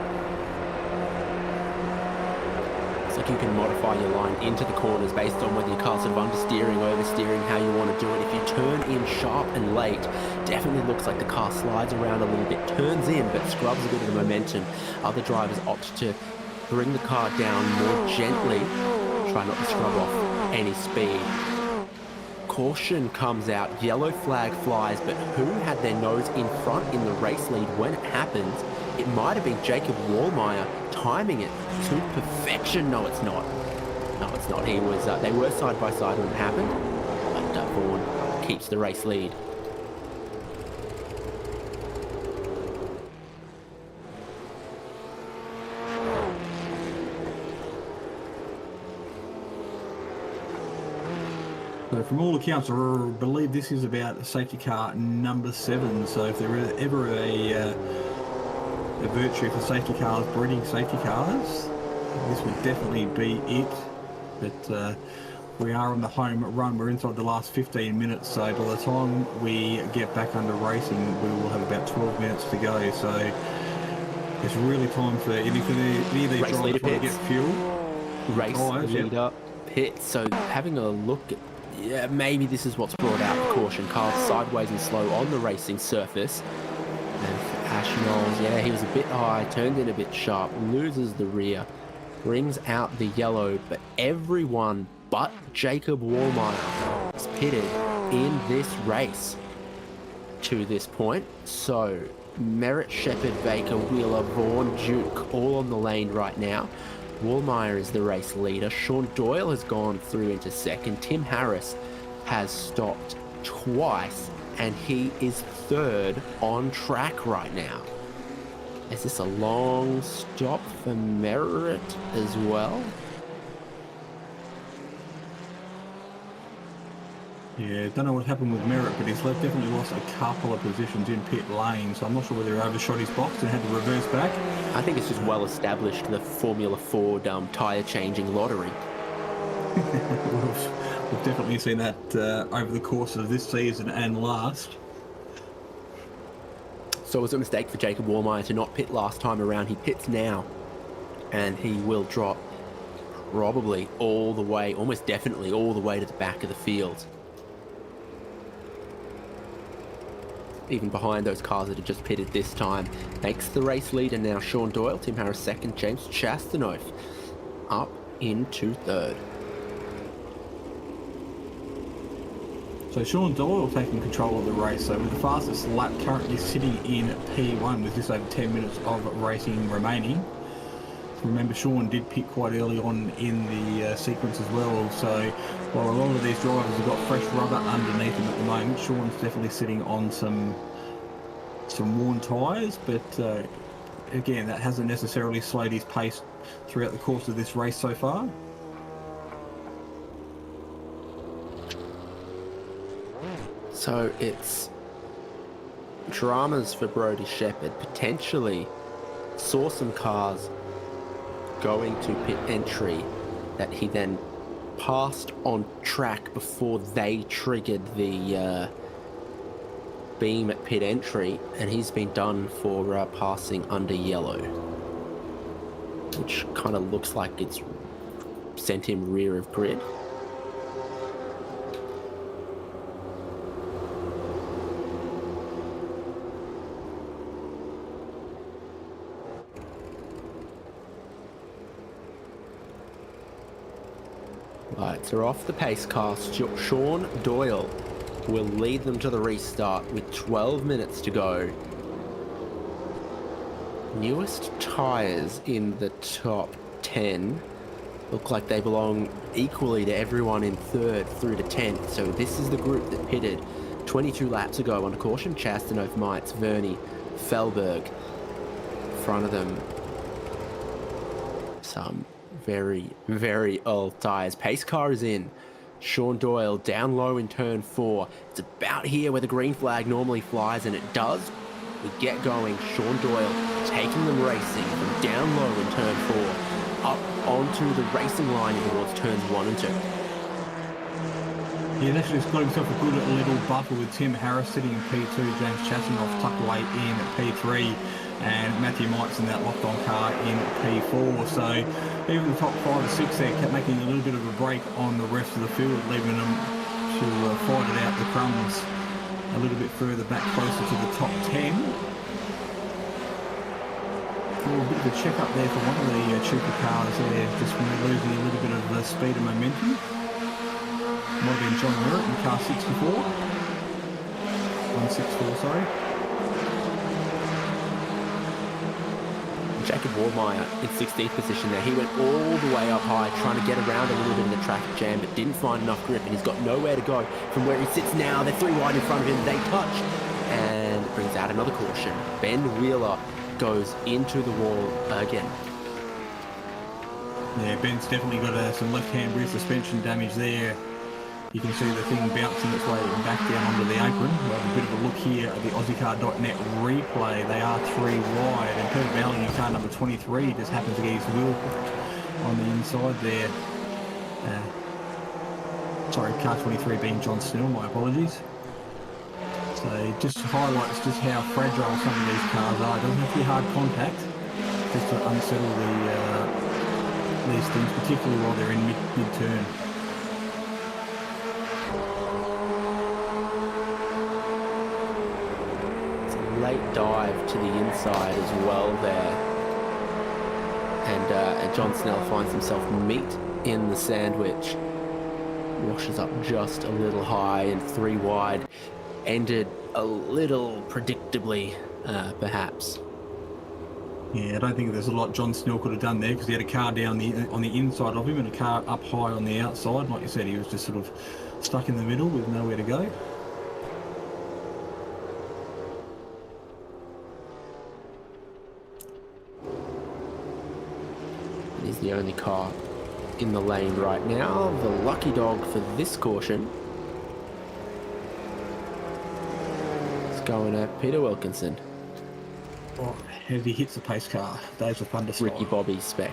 you can modify your line into the corners based on whether your car's sort of understeering, oversteering, how you want to do it. If you turn in sharp and late, definitely looks like the car slides around a little bit, turns in, but scrubs a bit of the momentum. Other drivers opt to bring the car down more gently, try not to scrub off any speed. Caution comes out, yellow flag flies, but who had their nose in front in the race lead when it happens? It might have been Jacob Wallmeyer timing it to perfection. No, it's not. No, it's not. He was. They were side by side when it happened, but Vaughan keeps the race lead. So from all accounts, I believe this is about safety car number 7. So if there is ever a virtue for safety cars breeding safety cars, this would definitely be it. But we are on the home run. We're inside the last 15 minutes. So by the time we get back under racing, we will have about 12 minutes to go. So it's really time for any of these drivers to get fuel. Race leader pit. So having a look at, yeah, maybe this is what's brought out the caution. Carl sideways and slow on the racing surface. And for Ashnols, yeah, he was a bit high, turned in a bit sharp, loses the rear, brings out the yellow, but everyone but Jacob Wallmeyer is pitted in this race to this point. So Merritt, Shepherd, Baker, Wheeler, Vaughan, Duke, all on the lane right now. Wallmeyer is the race leader. Sean Doyle has gone through into second. Tim Harris has stopped twice, and he is third on track right now. Is this a long stop for Merritt as well? Yeah, don't know what happened with Merritt, but he's definitely lost a couple of positions in pit lane, so I'm not sure whether he overshot his box and had to reverse back. I think it's just well established, the Formula Ford tyre changing lottery. We've definitely seen that over the course of this season and last. So it was a mistake for Jacob Wallmeyer to not pit last time around. He pits now, and he will drop probably all the way, almost definitely all the way to the back of the field. Even behind those cars that have just pitted this time. Makes the race leader now Sean Doyle, Tim Harris second, James Chastanoff up into third. So Sean Doyle taking control of the race, so with the fastest lap currently sitting in P1 with just over 10 minutes of racing remaining. Remember, Sean did pit quite early on in the sequence as well, so while a lot of these drivers have got fresh rubber underneath them at the moment, Sean's definitely sitting on some worn tyres, but again, that hasn't necessarily slowed his pace throughout the course of this race so far. So it's dramas for Brodie Shepherd. Potentially saw some cars going to pit entry that he then passed on track before they triggered the beam at pit entry, and he's been done for passing under yellow, which kind of looks like it's sent him rear of grid. Lights are off the pace car. Sean Doyle will lead them to the restart with 12 minutes to go. Newest tyres in the top 10 look like they belong equally to everyone in third through to 10th. So this is the group that pitted 22 laps ago under caution. Chastanoff, Meitz, Verney, Felberg. In front of them, some very, very old tyres. Pace car is in. Sean Doyle down low in turn 4. It's about here where the green flag normally flies, and it does. We get going. Sean Doyle taking them racing from down low in turn 4 up onto the racing line towards turns 1 and 2. He's actually got himself a good little buffer with Tim Harris sitting in P2, James Chastanoff tucked away in at P3. and Matthew Mike's in that locked-on car in P4. So even the top 5 or 6 there kept making a little bit of a break on the rest of the field, leaving them to fight it out the crumbs a little bit further back, closer to the top 10. A bit of a check up there for one of the cheaper cars there, just losing a little bit of speed and momentum. Might have been John Merritt in car 64. 164, sorry. Jacob Warmeyer in 16th position there. He went all the way up high, trying to get around a little bit of the traffic jam, but didn't find enough grip, and he's got nowhere to go from where he sits now. They're 3 wide in front of him. They touch, and it brings out another caution. Ben Wheeler goes into the wall again. Yeah, Ben's definitely got some left-hand rear suspension damage there. You can see the thing bouncing its way back down onto the apron. We'll have a bit of a look here at the Ozicar.net replay. They are 3 wide, and Kurt Bowling in car number 23 just happens to get his wheel on the inside there. Sorry, car 23 being John Snell, my apologies. So it just highlights just how fragile some of these cars are. It doesn't have to be hard contact just to unsettle these things, particularly while they're in mid-turn. Late dive to the inside as well there, and John Snell finds himself meat in the sandwich, washes up just a little high, and 3 wide, ended a little predictably, perhaps. Yeah, I don't think there's a lot John Snell could have done there, because he had a car down on the inside of him and a car up high on the outside. Like you said, he was just sort of stuck in the middle with nowhere to go. He's the only car in the lane right now. The lucky dog for this caution is going at Peter Wilkinson. Oh, heavy hits the pace car. Dave's a thunder style. Ricky Bobby spec.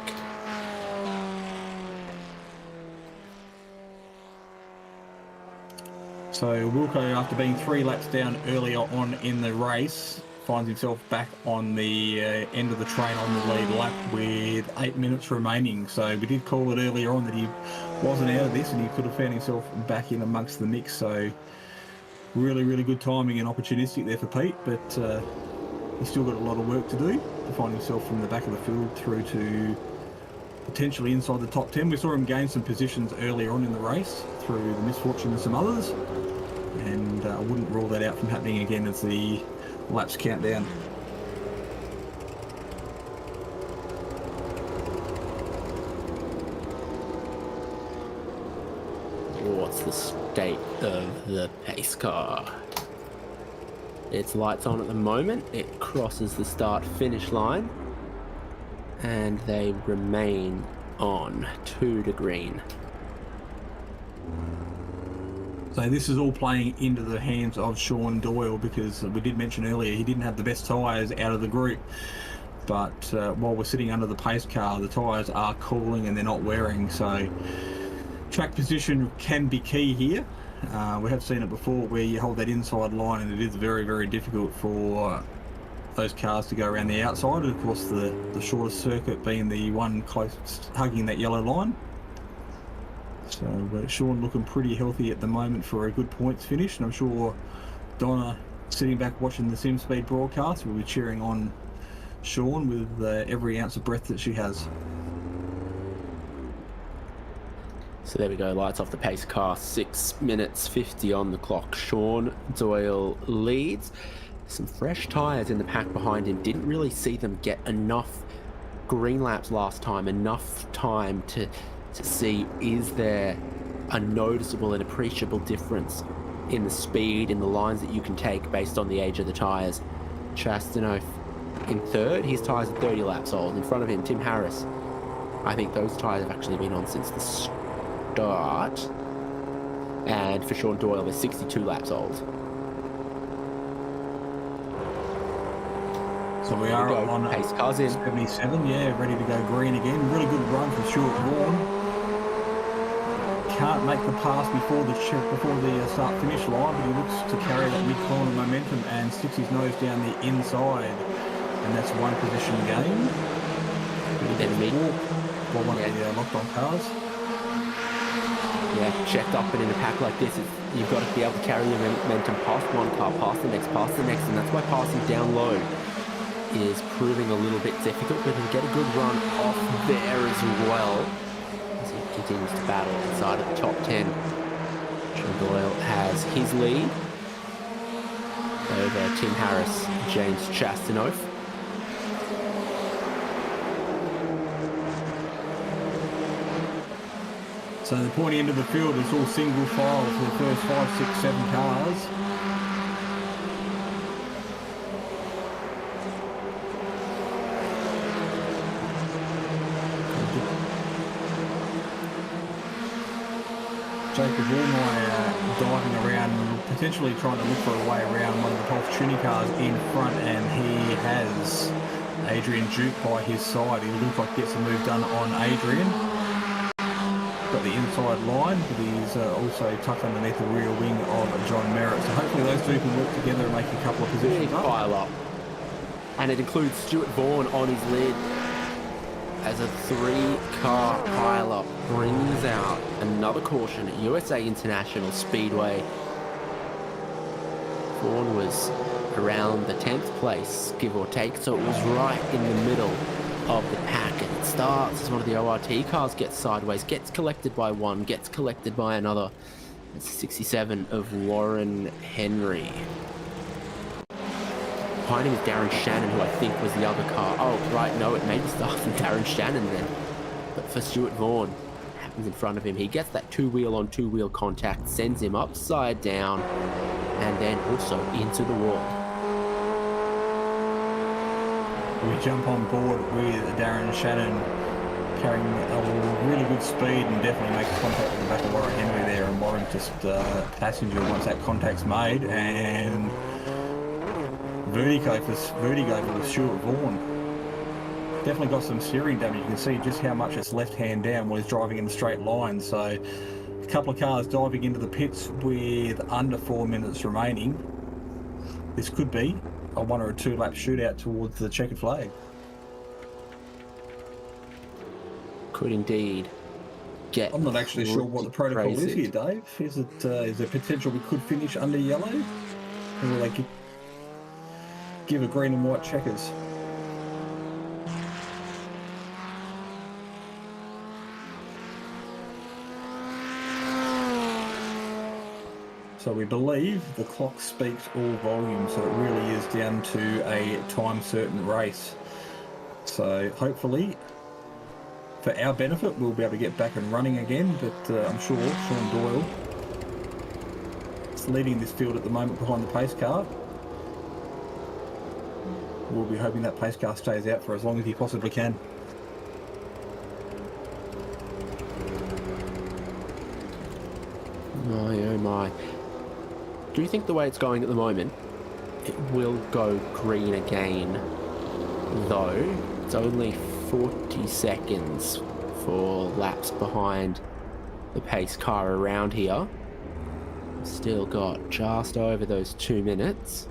So Wilco, after being 3 laps down earlier on in the race, finds himself back on the end of the train on the lead lap with 8 minutes remaining. So we did call it earlier on that he wasn't out of this, and he could have found himself back in amongst the mix. So really, really good timing and opportunistic there for Pete, but he's still got a lot of work to do to find himself from the back of the field through to potentially inside the top 10. We saw him gain some positions earlier on in the race through the misfortune of some others, and I wouldn't rule that out from happening again as the laps count down. What's the state of the pace car? Its lights on at the moment. It crosses the start-finish line, and they remain on 2 to green. So this is all playing into the hands of Sean Doyle, because we did mention earlier he didn't have the best tyres out of the group. But while we're sitting under the pace car, the tyres are cooling and they're not wearing. So track position can be key here. We have seen it before where you hold that inside line, and it is very, very difficult for those cars to go around the outside. And of course, the shortest circuit being the one closest hugging that yellow line. So Sean looking pretty healthy at the moment for a good points finish, and I'm sure Donna, sitting back watching the Simspeed broadcast, will be cheering on Sean with every ounce of breath that she has. So there we go, lights off the pace car, 6 minutes 50 on the clock. Sean Doyle leads. Some fresh tyres in the pack behind him. Didn't really see them get enough green laps last time, enough time to see, is there a noticeable and appreciable difference in the speed, in the lines that you can take based on the age of the tyres. Chastanoff in third, his tyres are 30 laps old. In front of him, Tim Harris. I think those tyres have actually been on since the start. And for Sean Doyle, they're 62 laps old. So we are on pace cars in 77, yeah, ready to go green again. Really good run from Stuart Vaughan. Can't make the pass before the start-finish line, but he looks to carry that mid-corner momentum and sticks his nose down the inside and that's one position gain. Then me. Well, one of the locked on cars. Yeah, checked up, and in a pack like this, you've got to be able to carry your momentum past one car, past the next, and that's why passing down low is proving a little bit difficult, but he'll get a good run off there as well as he continues to battle inside of the top 10. Sean Doyle has his lead over Tim Harris, James Chastanoff. So the pointy end of the field is all single file for the first 5, 6, 7 cars. Jacob Wallmeyer diving around, potentially trying to look for a way around one of the Pulse Trini cars in front, and he has Adrian Duke by his side. He looks like gets a move done on Adrian. Got the inside line, but he's also tucked underneath the rear wing of John Merritt. So hopefully those two can work together and make a couple of positions Big pile up. And it includes Stuart Vaughan on his lid as a 3-car pile-up brings out another caution at USA International Speedway. Vaughan was around the 10th place, give or take, so it was right in the middle of the pack, and it starts as one of the ORT cars gets sideways, gets collected by one, gets collected by another. It's 67 of Warren Henry. Behind him is Darren Shannon, who I think was the other car. Oh, right, no, it maybe starts from Darren Shannon then. But for Stuart Vaughan, happens in front of him. He gets that two-wheel on two-wheel contact, sends him upside down, and then also into the wall. We jump on board with Darren Shannon carrying a really good speed and definitely makes contact with the back of Warren Henry there, and Warren just passenger once that contact's made, and vertigo for Stuart Vaughan. Definitely got some steering damage. You can see just how much it's left hand down when he's driving in a straight line. So a couple of cars diving into the pits with under 4 minutes remaining. This could be a 1 or a 2 lap shootout towards the checkered flag. Could indeed get. I'm not actually sure what the protocol is here, Dave. Is there potential we could finish under yellow? Or will they give a green and white checkers? So we believe the clock speaks all volumes, so it really is down to a time certain race. So hopefully, for our benefit, we'll be able to get back and running again, but I'm sure Sean Doyle is leading this field at the moment behind the pace car. We'll be hoping that pace car stays out for as long as he possibly can. My, oh my. Do you think the way it's going at the moment, it will go green again? Though, it's only 40 seconds for laps behind the pace car around here. Still got just over those 2 minutes.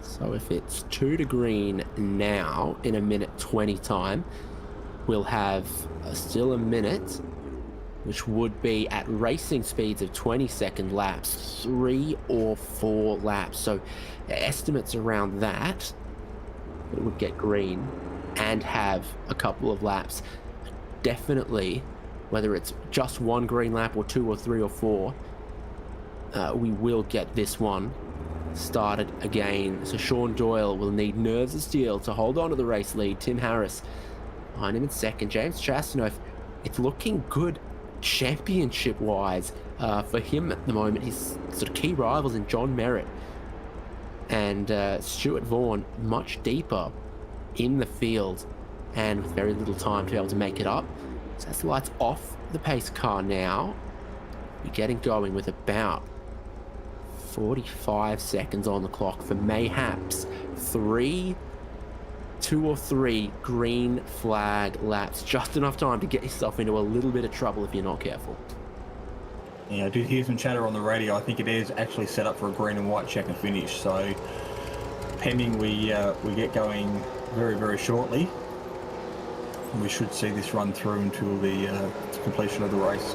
So if it's 2 to green now in 1:20 time, we'll have still a minute, which would be at racing speeds of 20-second laps, 3 or 4 laps. So estimates around that, it would get green and have a couple of laps. Definitely, whether it's just 1 green lap or 2 or 3 or 4, we will get this one started again. So Sean Doyle will need nerves of steel to hold on to the race lead. Tim Harris behind him in second. James Chastanoff, it's looking good championship wise for him at the moment. His sort of key rivals in John Merritt and Stuart Vaughan much deeper in the field and with very little time to be able to make it up. So that's the lights off the pace car now. We're getting going with about 45 seconds on the clock for mayhaps 2 or 3 green flag laps. Just enough time to get yourself into a little bit of trouble if you're not careful. Yeah, I did hear some chatter on the radio. I think it is actually set up for a green and white checker finish, so pending we get going very, very shortly. And we should see this run through until the completion of the race.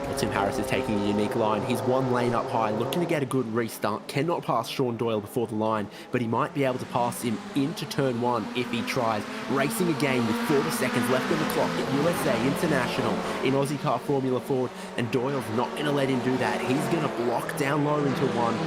Well, Tim Harris is taking a unique line. He's one lane up high, looking to get a good restart. Cannot pass Sean Doyle before the line, but he might be able to pass him into turn one if he tries. Racing again with 40 seconds left on the clock at USA International in Ozicar Formula Ford, and Doyle's not going to let him do that. He's going to block down low into one,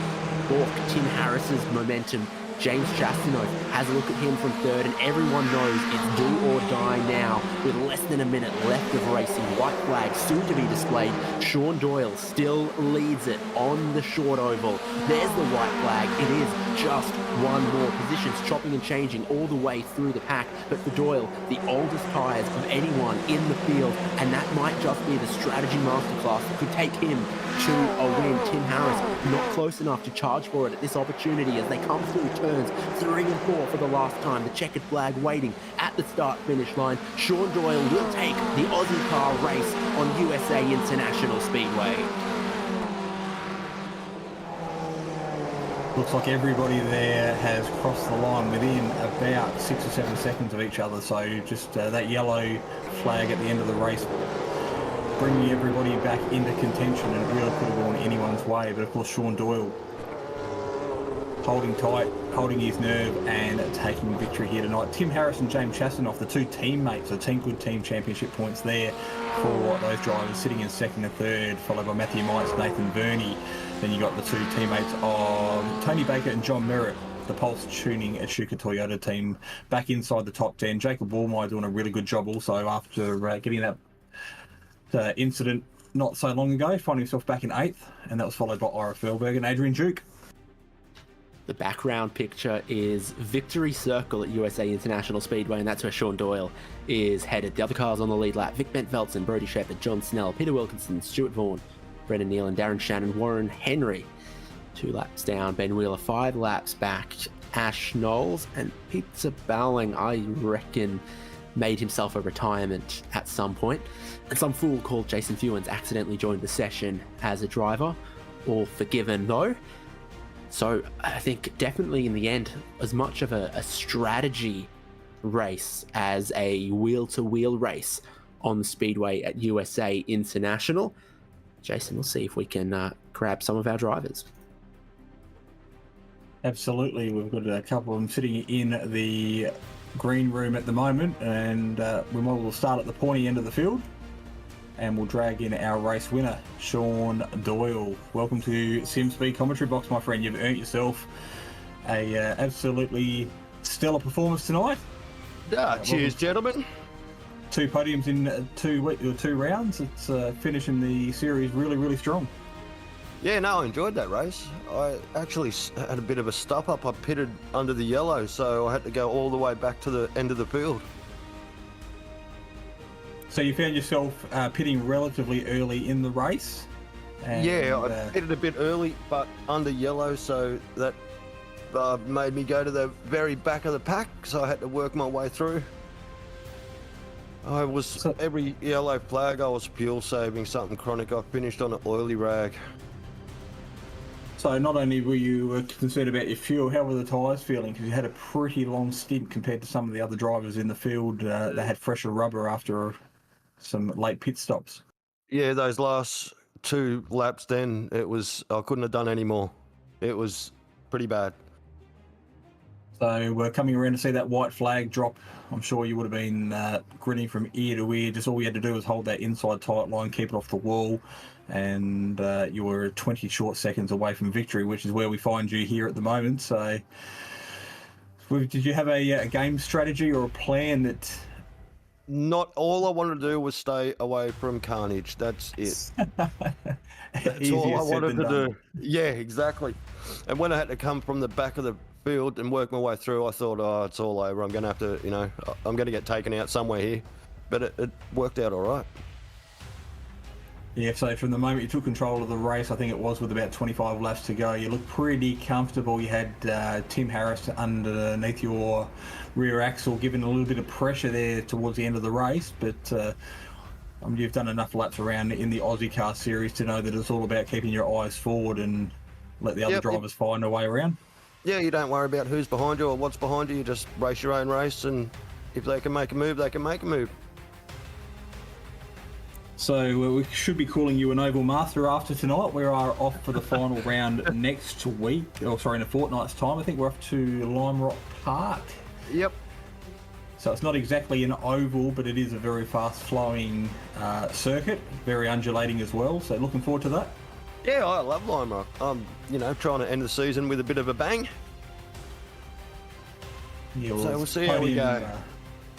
balk Tim Harris's momentum. James Chastanoff has a look at him from third, and everyone knows it's do or die now. With less than a minute left of racing, white flag soon to be displayed. Sean Doyle still leads it on the short oval. There's the white flag. It is just one more. Positions chopping and changing all the way through the pack. But for Doyle, the oldest tyres of anyone in the field, and that might just be the strategy masterclass that could take him to a win. Tim Harris not close enough to charge for it at this opportunity as they come through turns 3 and 4 for the last time. The checkered flag waiting at the start-finish line. Sean Doyle will take the Aussie car race on USA International Speedway. Looks like everybody there has crossed the line within about 6 or 7 seconds of each other. So just that yellow flag at the end of the race bringing everybody back into contention, and it really could have gone anyone's way. But of course, Sean Doyle holding tight, holding his nerve, and taking victory here tonight. Tim Harris and James Chastanoff, the two teammates, the Team Good Team Championship points there for those drivers, sitting in second and third, followed by Matthew Mites, Nathan Verney. Then you got the two teammates of Tony Baker and John Merritt, the Pulse Tuning at Schuka Toyota team, back inside the top 10. Jacob Wallmeyer doing a really good job also after getting that incident not so long ago, finding himself back in 8th, and that was followed by Ira Felberg and Adrian Duke. The background picture is Victory Circle at USA International Speedway, and that's where Sean Doyle is headed. The other cars on the lead lap: Vic Bent-Veltzen, Brodie Shepherd, John Snell, Peter Wilkinson, Stuart Vaughan, Brendan Nealon, Darren Shannon, Warren Henry. 2 laps down, Ben Wheeler. 5 laps back, Ash Knowles, and Peter Bowling, I reckon, made himself a retirement at some point. And some fool called Jason Fewens accidentally joined the session as a driver. All forgiven though. So I think definitely in the end, as much of a strategy race as a wheel-to-wheel race on the Speedway at USA International. Jason, we'll see if we can grab some of our drivers. Absolutely. We've got a couple of them sitting in the green room at the moment, and we might as well start at the pointy end of the field, and we'll drag in our race winner, Sean Doyle. Welcome to Simspeed Commentary Box, my friend. You've earned yourself a absolutely stellar performance tonight. Cheers, gentlemen. 2 podiums in 2 rounds. It's finishing the series really, really strong. Yeah, no, I enjoyed that race. I actually had a bit of a stop up. I pitted under the yellow, so I had to go all the way back to the end of the field. So you found yourself pitting relatively early in the race? And, yeah, I pitted a bit early, but under yellow, so that made me go to the very back of the pack, so I had to work my way through. Every yellow flag, I was fuel saving something chronic. I finished on an oily rag. So not only were you concerned about your fuel, how were the tyres feeling? Because you had a pretty long stint compared to some of the other drivers in the field that had fresher rubber after some late pit stops. Yeah, those last 2 laps then, I couldn't have done any more. It was pretty bad. So we're coming around to see that white flag drop. I'm sure you would have been grinning from ear to ear. Just all you had to do was hold that inside tight line, keep it off the wall, and you were 20 short seconds away from victory, which is where we find you here at the moment. So did you have a game strategy or a plan that... Not all I wanted to do was stay away from carnage. That's it. That's all I wanted to do. Yeah, exactly. And when I had to come from the back of the field and work my way through, I thought, oh, it's all over. I'm going to have to, I'm going to get taken out somewhere here. But it worked out all right. Yeah, so from the moment you took control of the race, I think it was with about 25 laps to go, you looked pretty comfortable. You had Tim Harris underneath your rear axle, giving a little bit of pressure there towards the end of the race. But you've done enough laps around in the Aussie Car Series to know that it's all about keeping your eyes forward and let the other drivers find a way around. Yeah, you don't worry about who's behind you or what's behind you. You just race your own race, and if they can make a move, they can make a move. So we should be calling you an Oval Master after tonight. We are off for the final round next week, or sorry, in a fortnight's time. I think we're off to Lime Rock Park. Yep. So it's not exactly an oval, but it is a very fast-flowing circuit, very undulating as well. So looking forward to that. Yeah, I love Lime Rock. I'm, trying to end the season with a bit of a bang. Yeah, well, so we'll see how we go.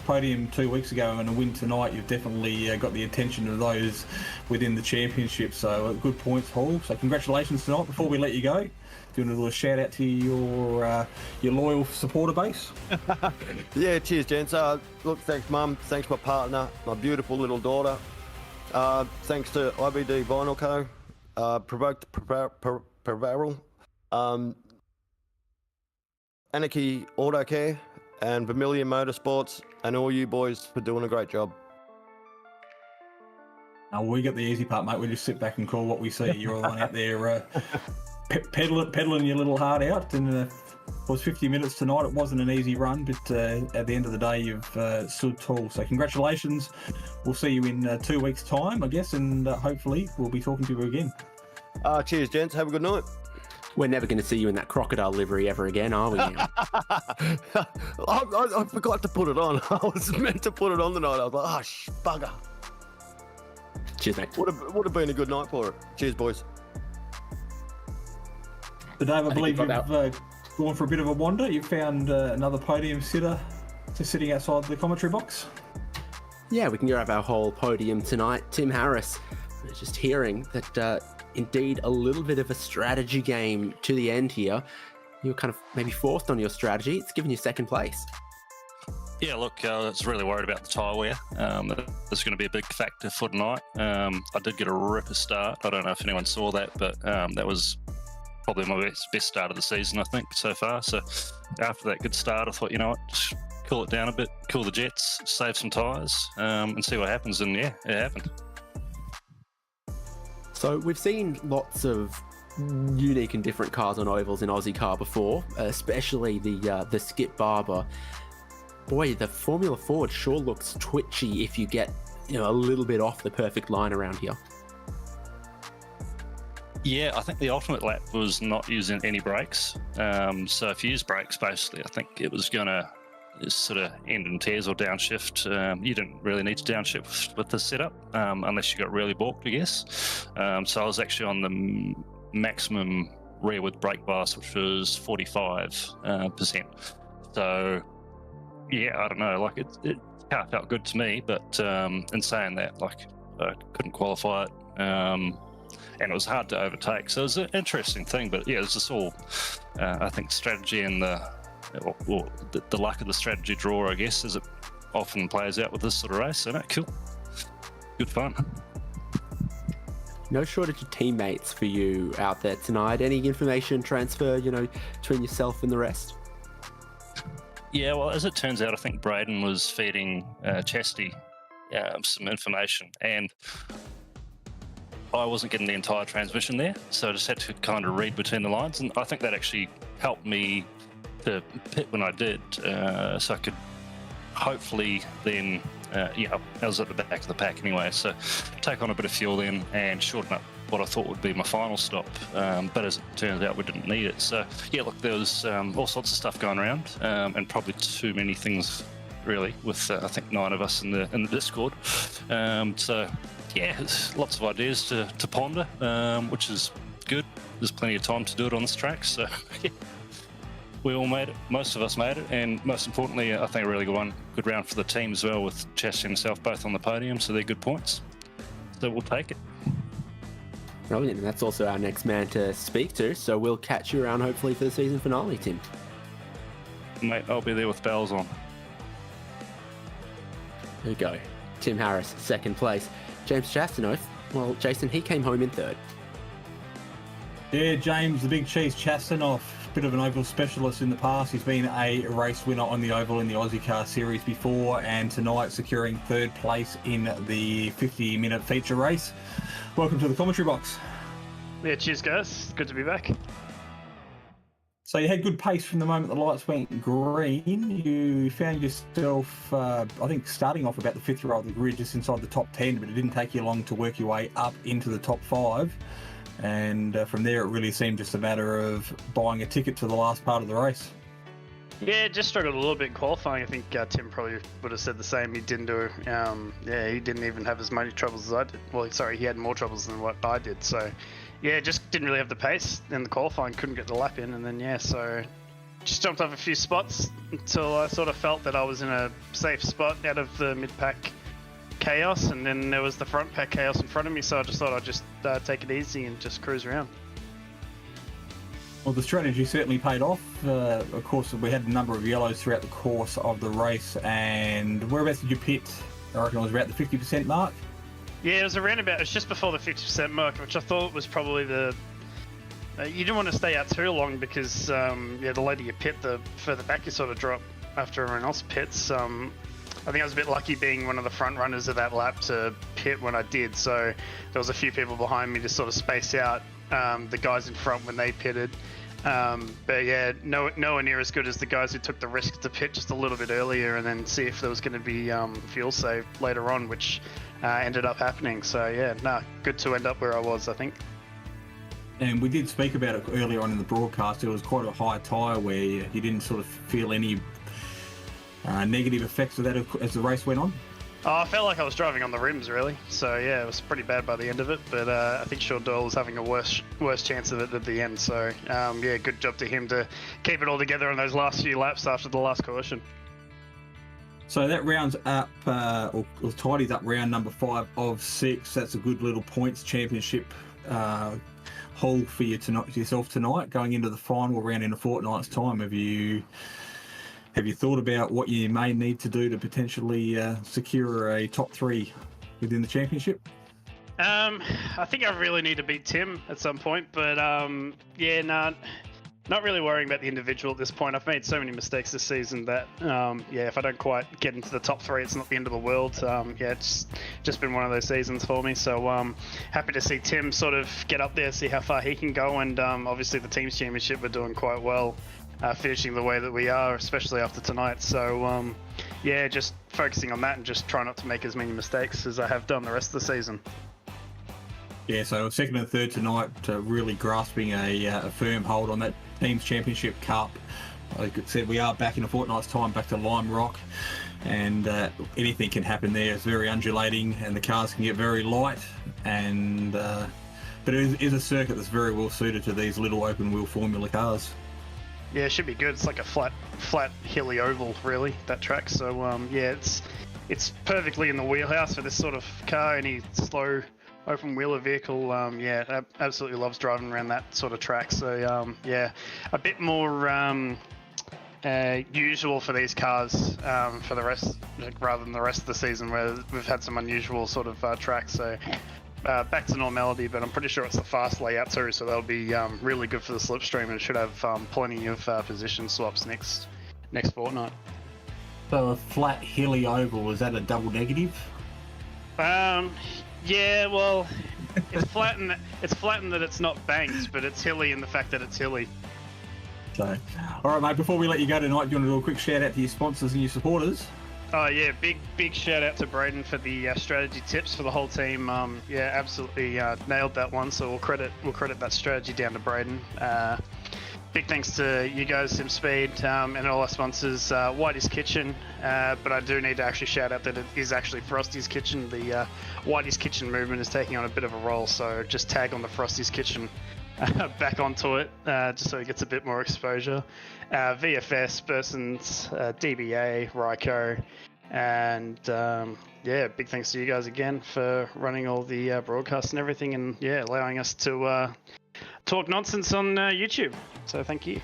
Podium 2 weeks ago and a win tonight, you've definitely got the attention of those within the championship. So good points, Paul. So congratulations tonight. Before we let you go, doing a little shout out to your loyal supporter base. Yeah, cheers, gents. Look, thanks, Mum. Thanks, my partner, my beautiful little daughter. Thanks to IBD Vinyl Co. Provoked Prevarel, Anarchy Auto Care, and Vermilion Motorsports, and all you boys for doing a great job. We get the easy part, mate. We just sit back and call what we see. You're all out there peddling your little heart out. And it was 50 minutes tonight. It wasn't an easy run, but at the end of the day, you've stood tall. So congratulations. We'll see you in 2 weeks' time, I guess, and hopefully we'll be talking to you again. Cheers, gents. Have a good night. We're never going to see you in that crocodile livery ever again, are we? I forgot to put it on. I was meant to put it on tonight. I was like, bugger. Cheers, mate. Would have been a good night for it. Cheers, boys. So Dave, I believe you've gone for a bit of a wander. You found another podium sitter just sitting outside the commentary box. Yeah, we can grab our whole podium tonight. Tim Harris, just hearing that indeed a little bit of a strategy game to the end here. You're kind of maybe forced on your strategy. It's given you second place. Yeah, look, I was really worried about the tyre wear. That's going to be a big factor for tonight. I did get a ripper start. I don't know if anyone saw that, but that was probably my best start of the season, I think, so far. So after that good start, I thought, you know what, just cool it down a bit, cool the jets, save some tyres, and see what happens. And yeah, it happened. So we've seen lots of unique and different cars on ovals in Ozicar before, especially the Skip Barber. Boy, the Formula Ford sure looks twitchy if you get a little bit off the perfect line around here. Yeah, I think the ultimate lap was not using any brakes. So if you use brakes, basically, I think it was going to sort of end in tears or downshift. You didn't really need to downshift with this setup unless you got really balked, I guess. So I was actually on the maximum rearward brake bias, which was 45%. So yeah, I don't know, like it kind of felt good to me, but in saying that, like I couldn't qualify it. And it was hard to overtake. So it was an interesting thing, but yeah, it's just all, I think, strategy and the luck of the strategy draw, I guess, as it often plays out with this sort of race. So, no, cool. Good fun. No shortage of teammates for you out there tonight. Any information transfer, between yourself and the rest? Yeah, well, as it turns out, I think Braden was feeding Chastity some information, and I wasn't getting the entire transmission there, so I just had to kind of read between the lines, and I think that actually helped me to pit when I did, so I could hopefully then, I was at the back of the pack anyway, so take on a bit of fuel then and shorten up what I thought would be my final stop, but as it turns out, we didn't need it. So yeah, look, there was all sorts of stuff going around, and probably too many things really, with I think 9 of us in the Discord. So yeah, there's lots of ideas to ponder, which is good. There's plenty of time to do it on this track, so yeah, we all made it. Most of us made it, and most importantly, I think a really good round for the team as well, with Chastity and himself both on the podium, so they're good points. So we'll take it. Brilliant, and that's also our next man to speak to, so we'll catch you around hopefully for the season finale, Tim. Mate, I'll be there with bells on. There you go. Tim Harris, second place. James Chastanoff, well, Jason, he came home in third. Yeah, James, the big cheese Chastanoff, bit of an oval specialist in the past. He's been a race winner on the oval in the Ozicar Series before, and tonight securing third place in the 50-minute feature race. Welcome to the commentary box. Yeah, cheers, guys. Good to be back. So you had good pace from the moment the lights went green. You found yourself, I think, starting off about the 5th row of the grid, just inside the top 10, but it didn't take you long to work your way up into the top 5. And from there, it really seemed just a matter of buying a ticket to the last part of the race. Yeah, just struggled a little bit in qualifying. I think Tim probably would have said the same. He didn't do, he didn't even have as many troubles as I did. Well, sorry, he had more troubles than what I did. So, yeah, just didn't really have the pace in the qualifying. Couldn't get the lap in, and then so just jumped off a few spots until I sort of felt that I was in a safe spot out of the mid-pack chaos, and then there was the front pack chaos in front of me. So I just thought I'd just take it easy and just cruise around. Well, the strategy certainly paid off. Of course, we had a number of yellows throughout the course of the race. And whereabouts did you pit? I reckon it was about the 50% mark. Yeah, it was around about. It's just before the 50% mark, which I thought was probably the. You didn't want to stay out too long because, the later you pit, the further back you sort of drop after everyone else pits. I think I was a bit lucky being one of the front runners of that lap to pit when I did. So there was a few people behind me to sort of space out the guys in front when they pitted. But yeah, nowhere near as good as the guys who took the risk to pit just a little bit earlier and then see if there was going to be fuel save later on, which ended up happening. So yeah, good to end up where I was, I think. And we did speak about it earlier on in the broadcast. It was quite a high tyre where you didn't sort of feel any negative effects of that as the race went on. Oh, I felt like I was driving on the rims, really. So yeah, it was pretty bad by the end of it. But I think Sean Doyle was having a worse chance of it at the end. So yeah, good job to him to keep it all together on those last few laps after the last caution. So that rounds up, or tidies up round number 5 of 6. That's a good little points championship haul for yourself tonight, going into the final round in a fortnight's time. Have you thought about what you may need to do to potentially secure a top 3 within the championship? I think I really need to beat Tim at some point, but not really worrying about the individual at this point. I've made so many mistakes this season that, if I don't quite get into the top 3, it's not the end of the world. It's just been one of those seasons for me. So happy to see Tim sort of get up there, see how far he can go. And obviously the team's championship, we're doing quite well, finishing the way that we are, especially after tonight. So just focusing on that and just try not to make as many mistakes as I have done the rest of the season. Yeah, so 2nd and 3rd tonight, really grasping a firm hold on that Teams Championship Cup. Like I said, we are back in a fortnight's time, back to Lime Rock, and anything can happen there. It's very undulating, and the cars can get very light, and but it is a circuit that's very well suited to these little open-wheel Formula cars. Yeah, it should be good. It's like a flat, hilly oval, really, that track. So it's perfectly in the wheelhouse for this sort of car. Any slow open wheeler vehicle, absolutely loves driving around that sort of track. So a bit more usual for these cars for the rest, rather than the rest of the season where we've had some unusual sort of tracks. So back to normality, but I'm pretty sure it's the fast layout too, so that'll be really good for the slipstream, and it should have plenty of position swaps next fortnight. So a flat hilly oval, is that a double negative? Yeah, well, it's flat in that it's not banked, but it's hilly in the fact that it's hilly. So, all right, mate. Before we let you go tonight, do you want to do a quick shout out to your sponsors and your supporters? Oh yeah, big shout out to Braden for the strategy tips for the whole team. Absolutely nailed that one. So we'll credit that strategy down to Braden. Big thanks to you guys, Simspeed, and all our sponsors, Whitey's Kitchen. But I do need to actually shout out that it is actually Frosty's Kitchen. The Whitey's Kitchen movement is taking on a bit of a role, so just tag on the Frosty's Kitchen back onto it, just so it gets a bit more exposure. VFS, Bursons, DBA, Ryko, and big thanks to you guys again for running all the broadcasts and everything, and allowing us to talk nonsense on YouTube. So thank you.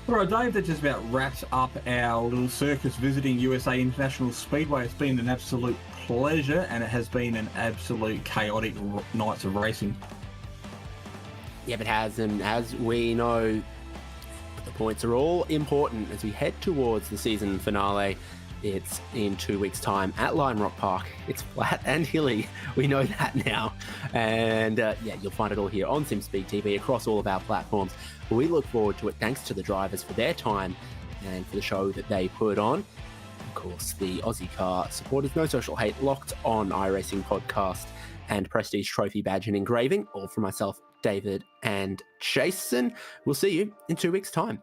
All right, Dave, that just about wraps up our little circus visiting USA International Speedway. It's been an absolute pleasure, and it has been an absolute chaotic nights of racing. Yeah, it has, and as we know, the points are all important as we head towards the season finale. It's in 2 weeks' time at Lion Rock Park. It's flat and hilly. We know that now. And you'll find it all here on Simspeed TV across all of our platforms. We look forward to it. Thanks to the drivers for their time and for the show that they put on. Of course, the Aussie Car supporters, No Social Hate, Locked On iRacing podcast, and Prestige Trophy Badge and Engraving. All from myself, David, and Jason. We'll see you in 2 weeks' time.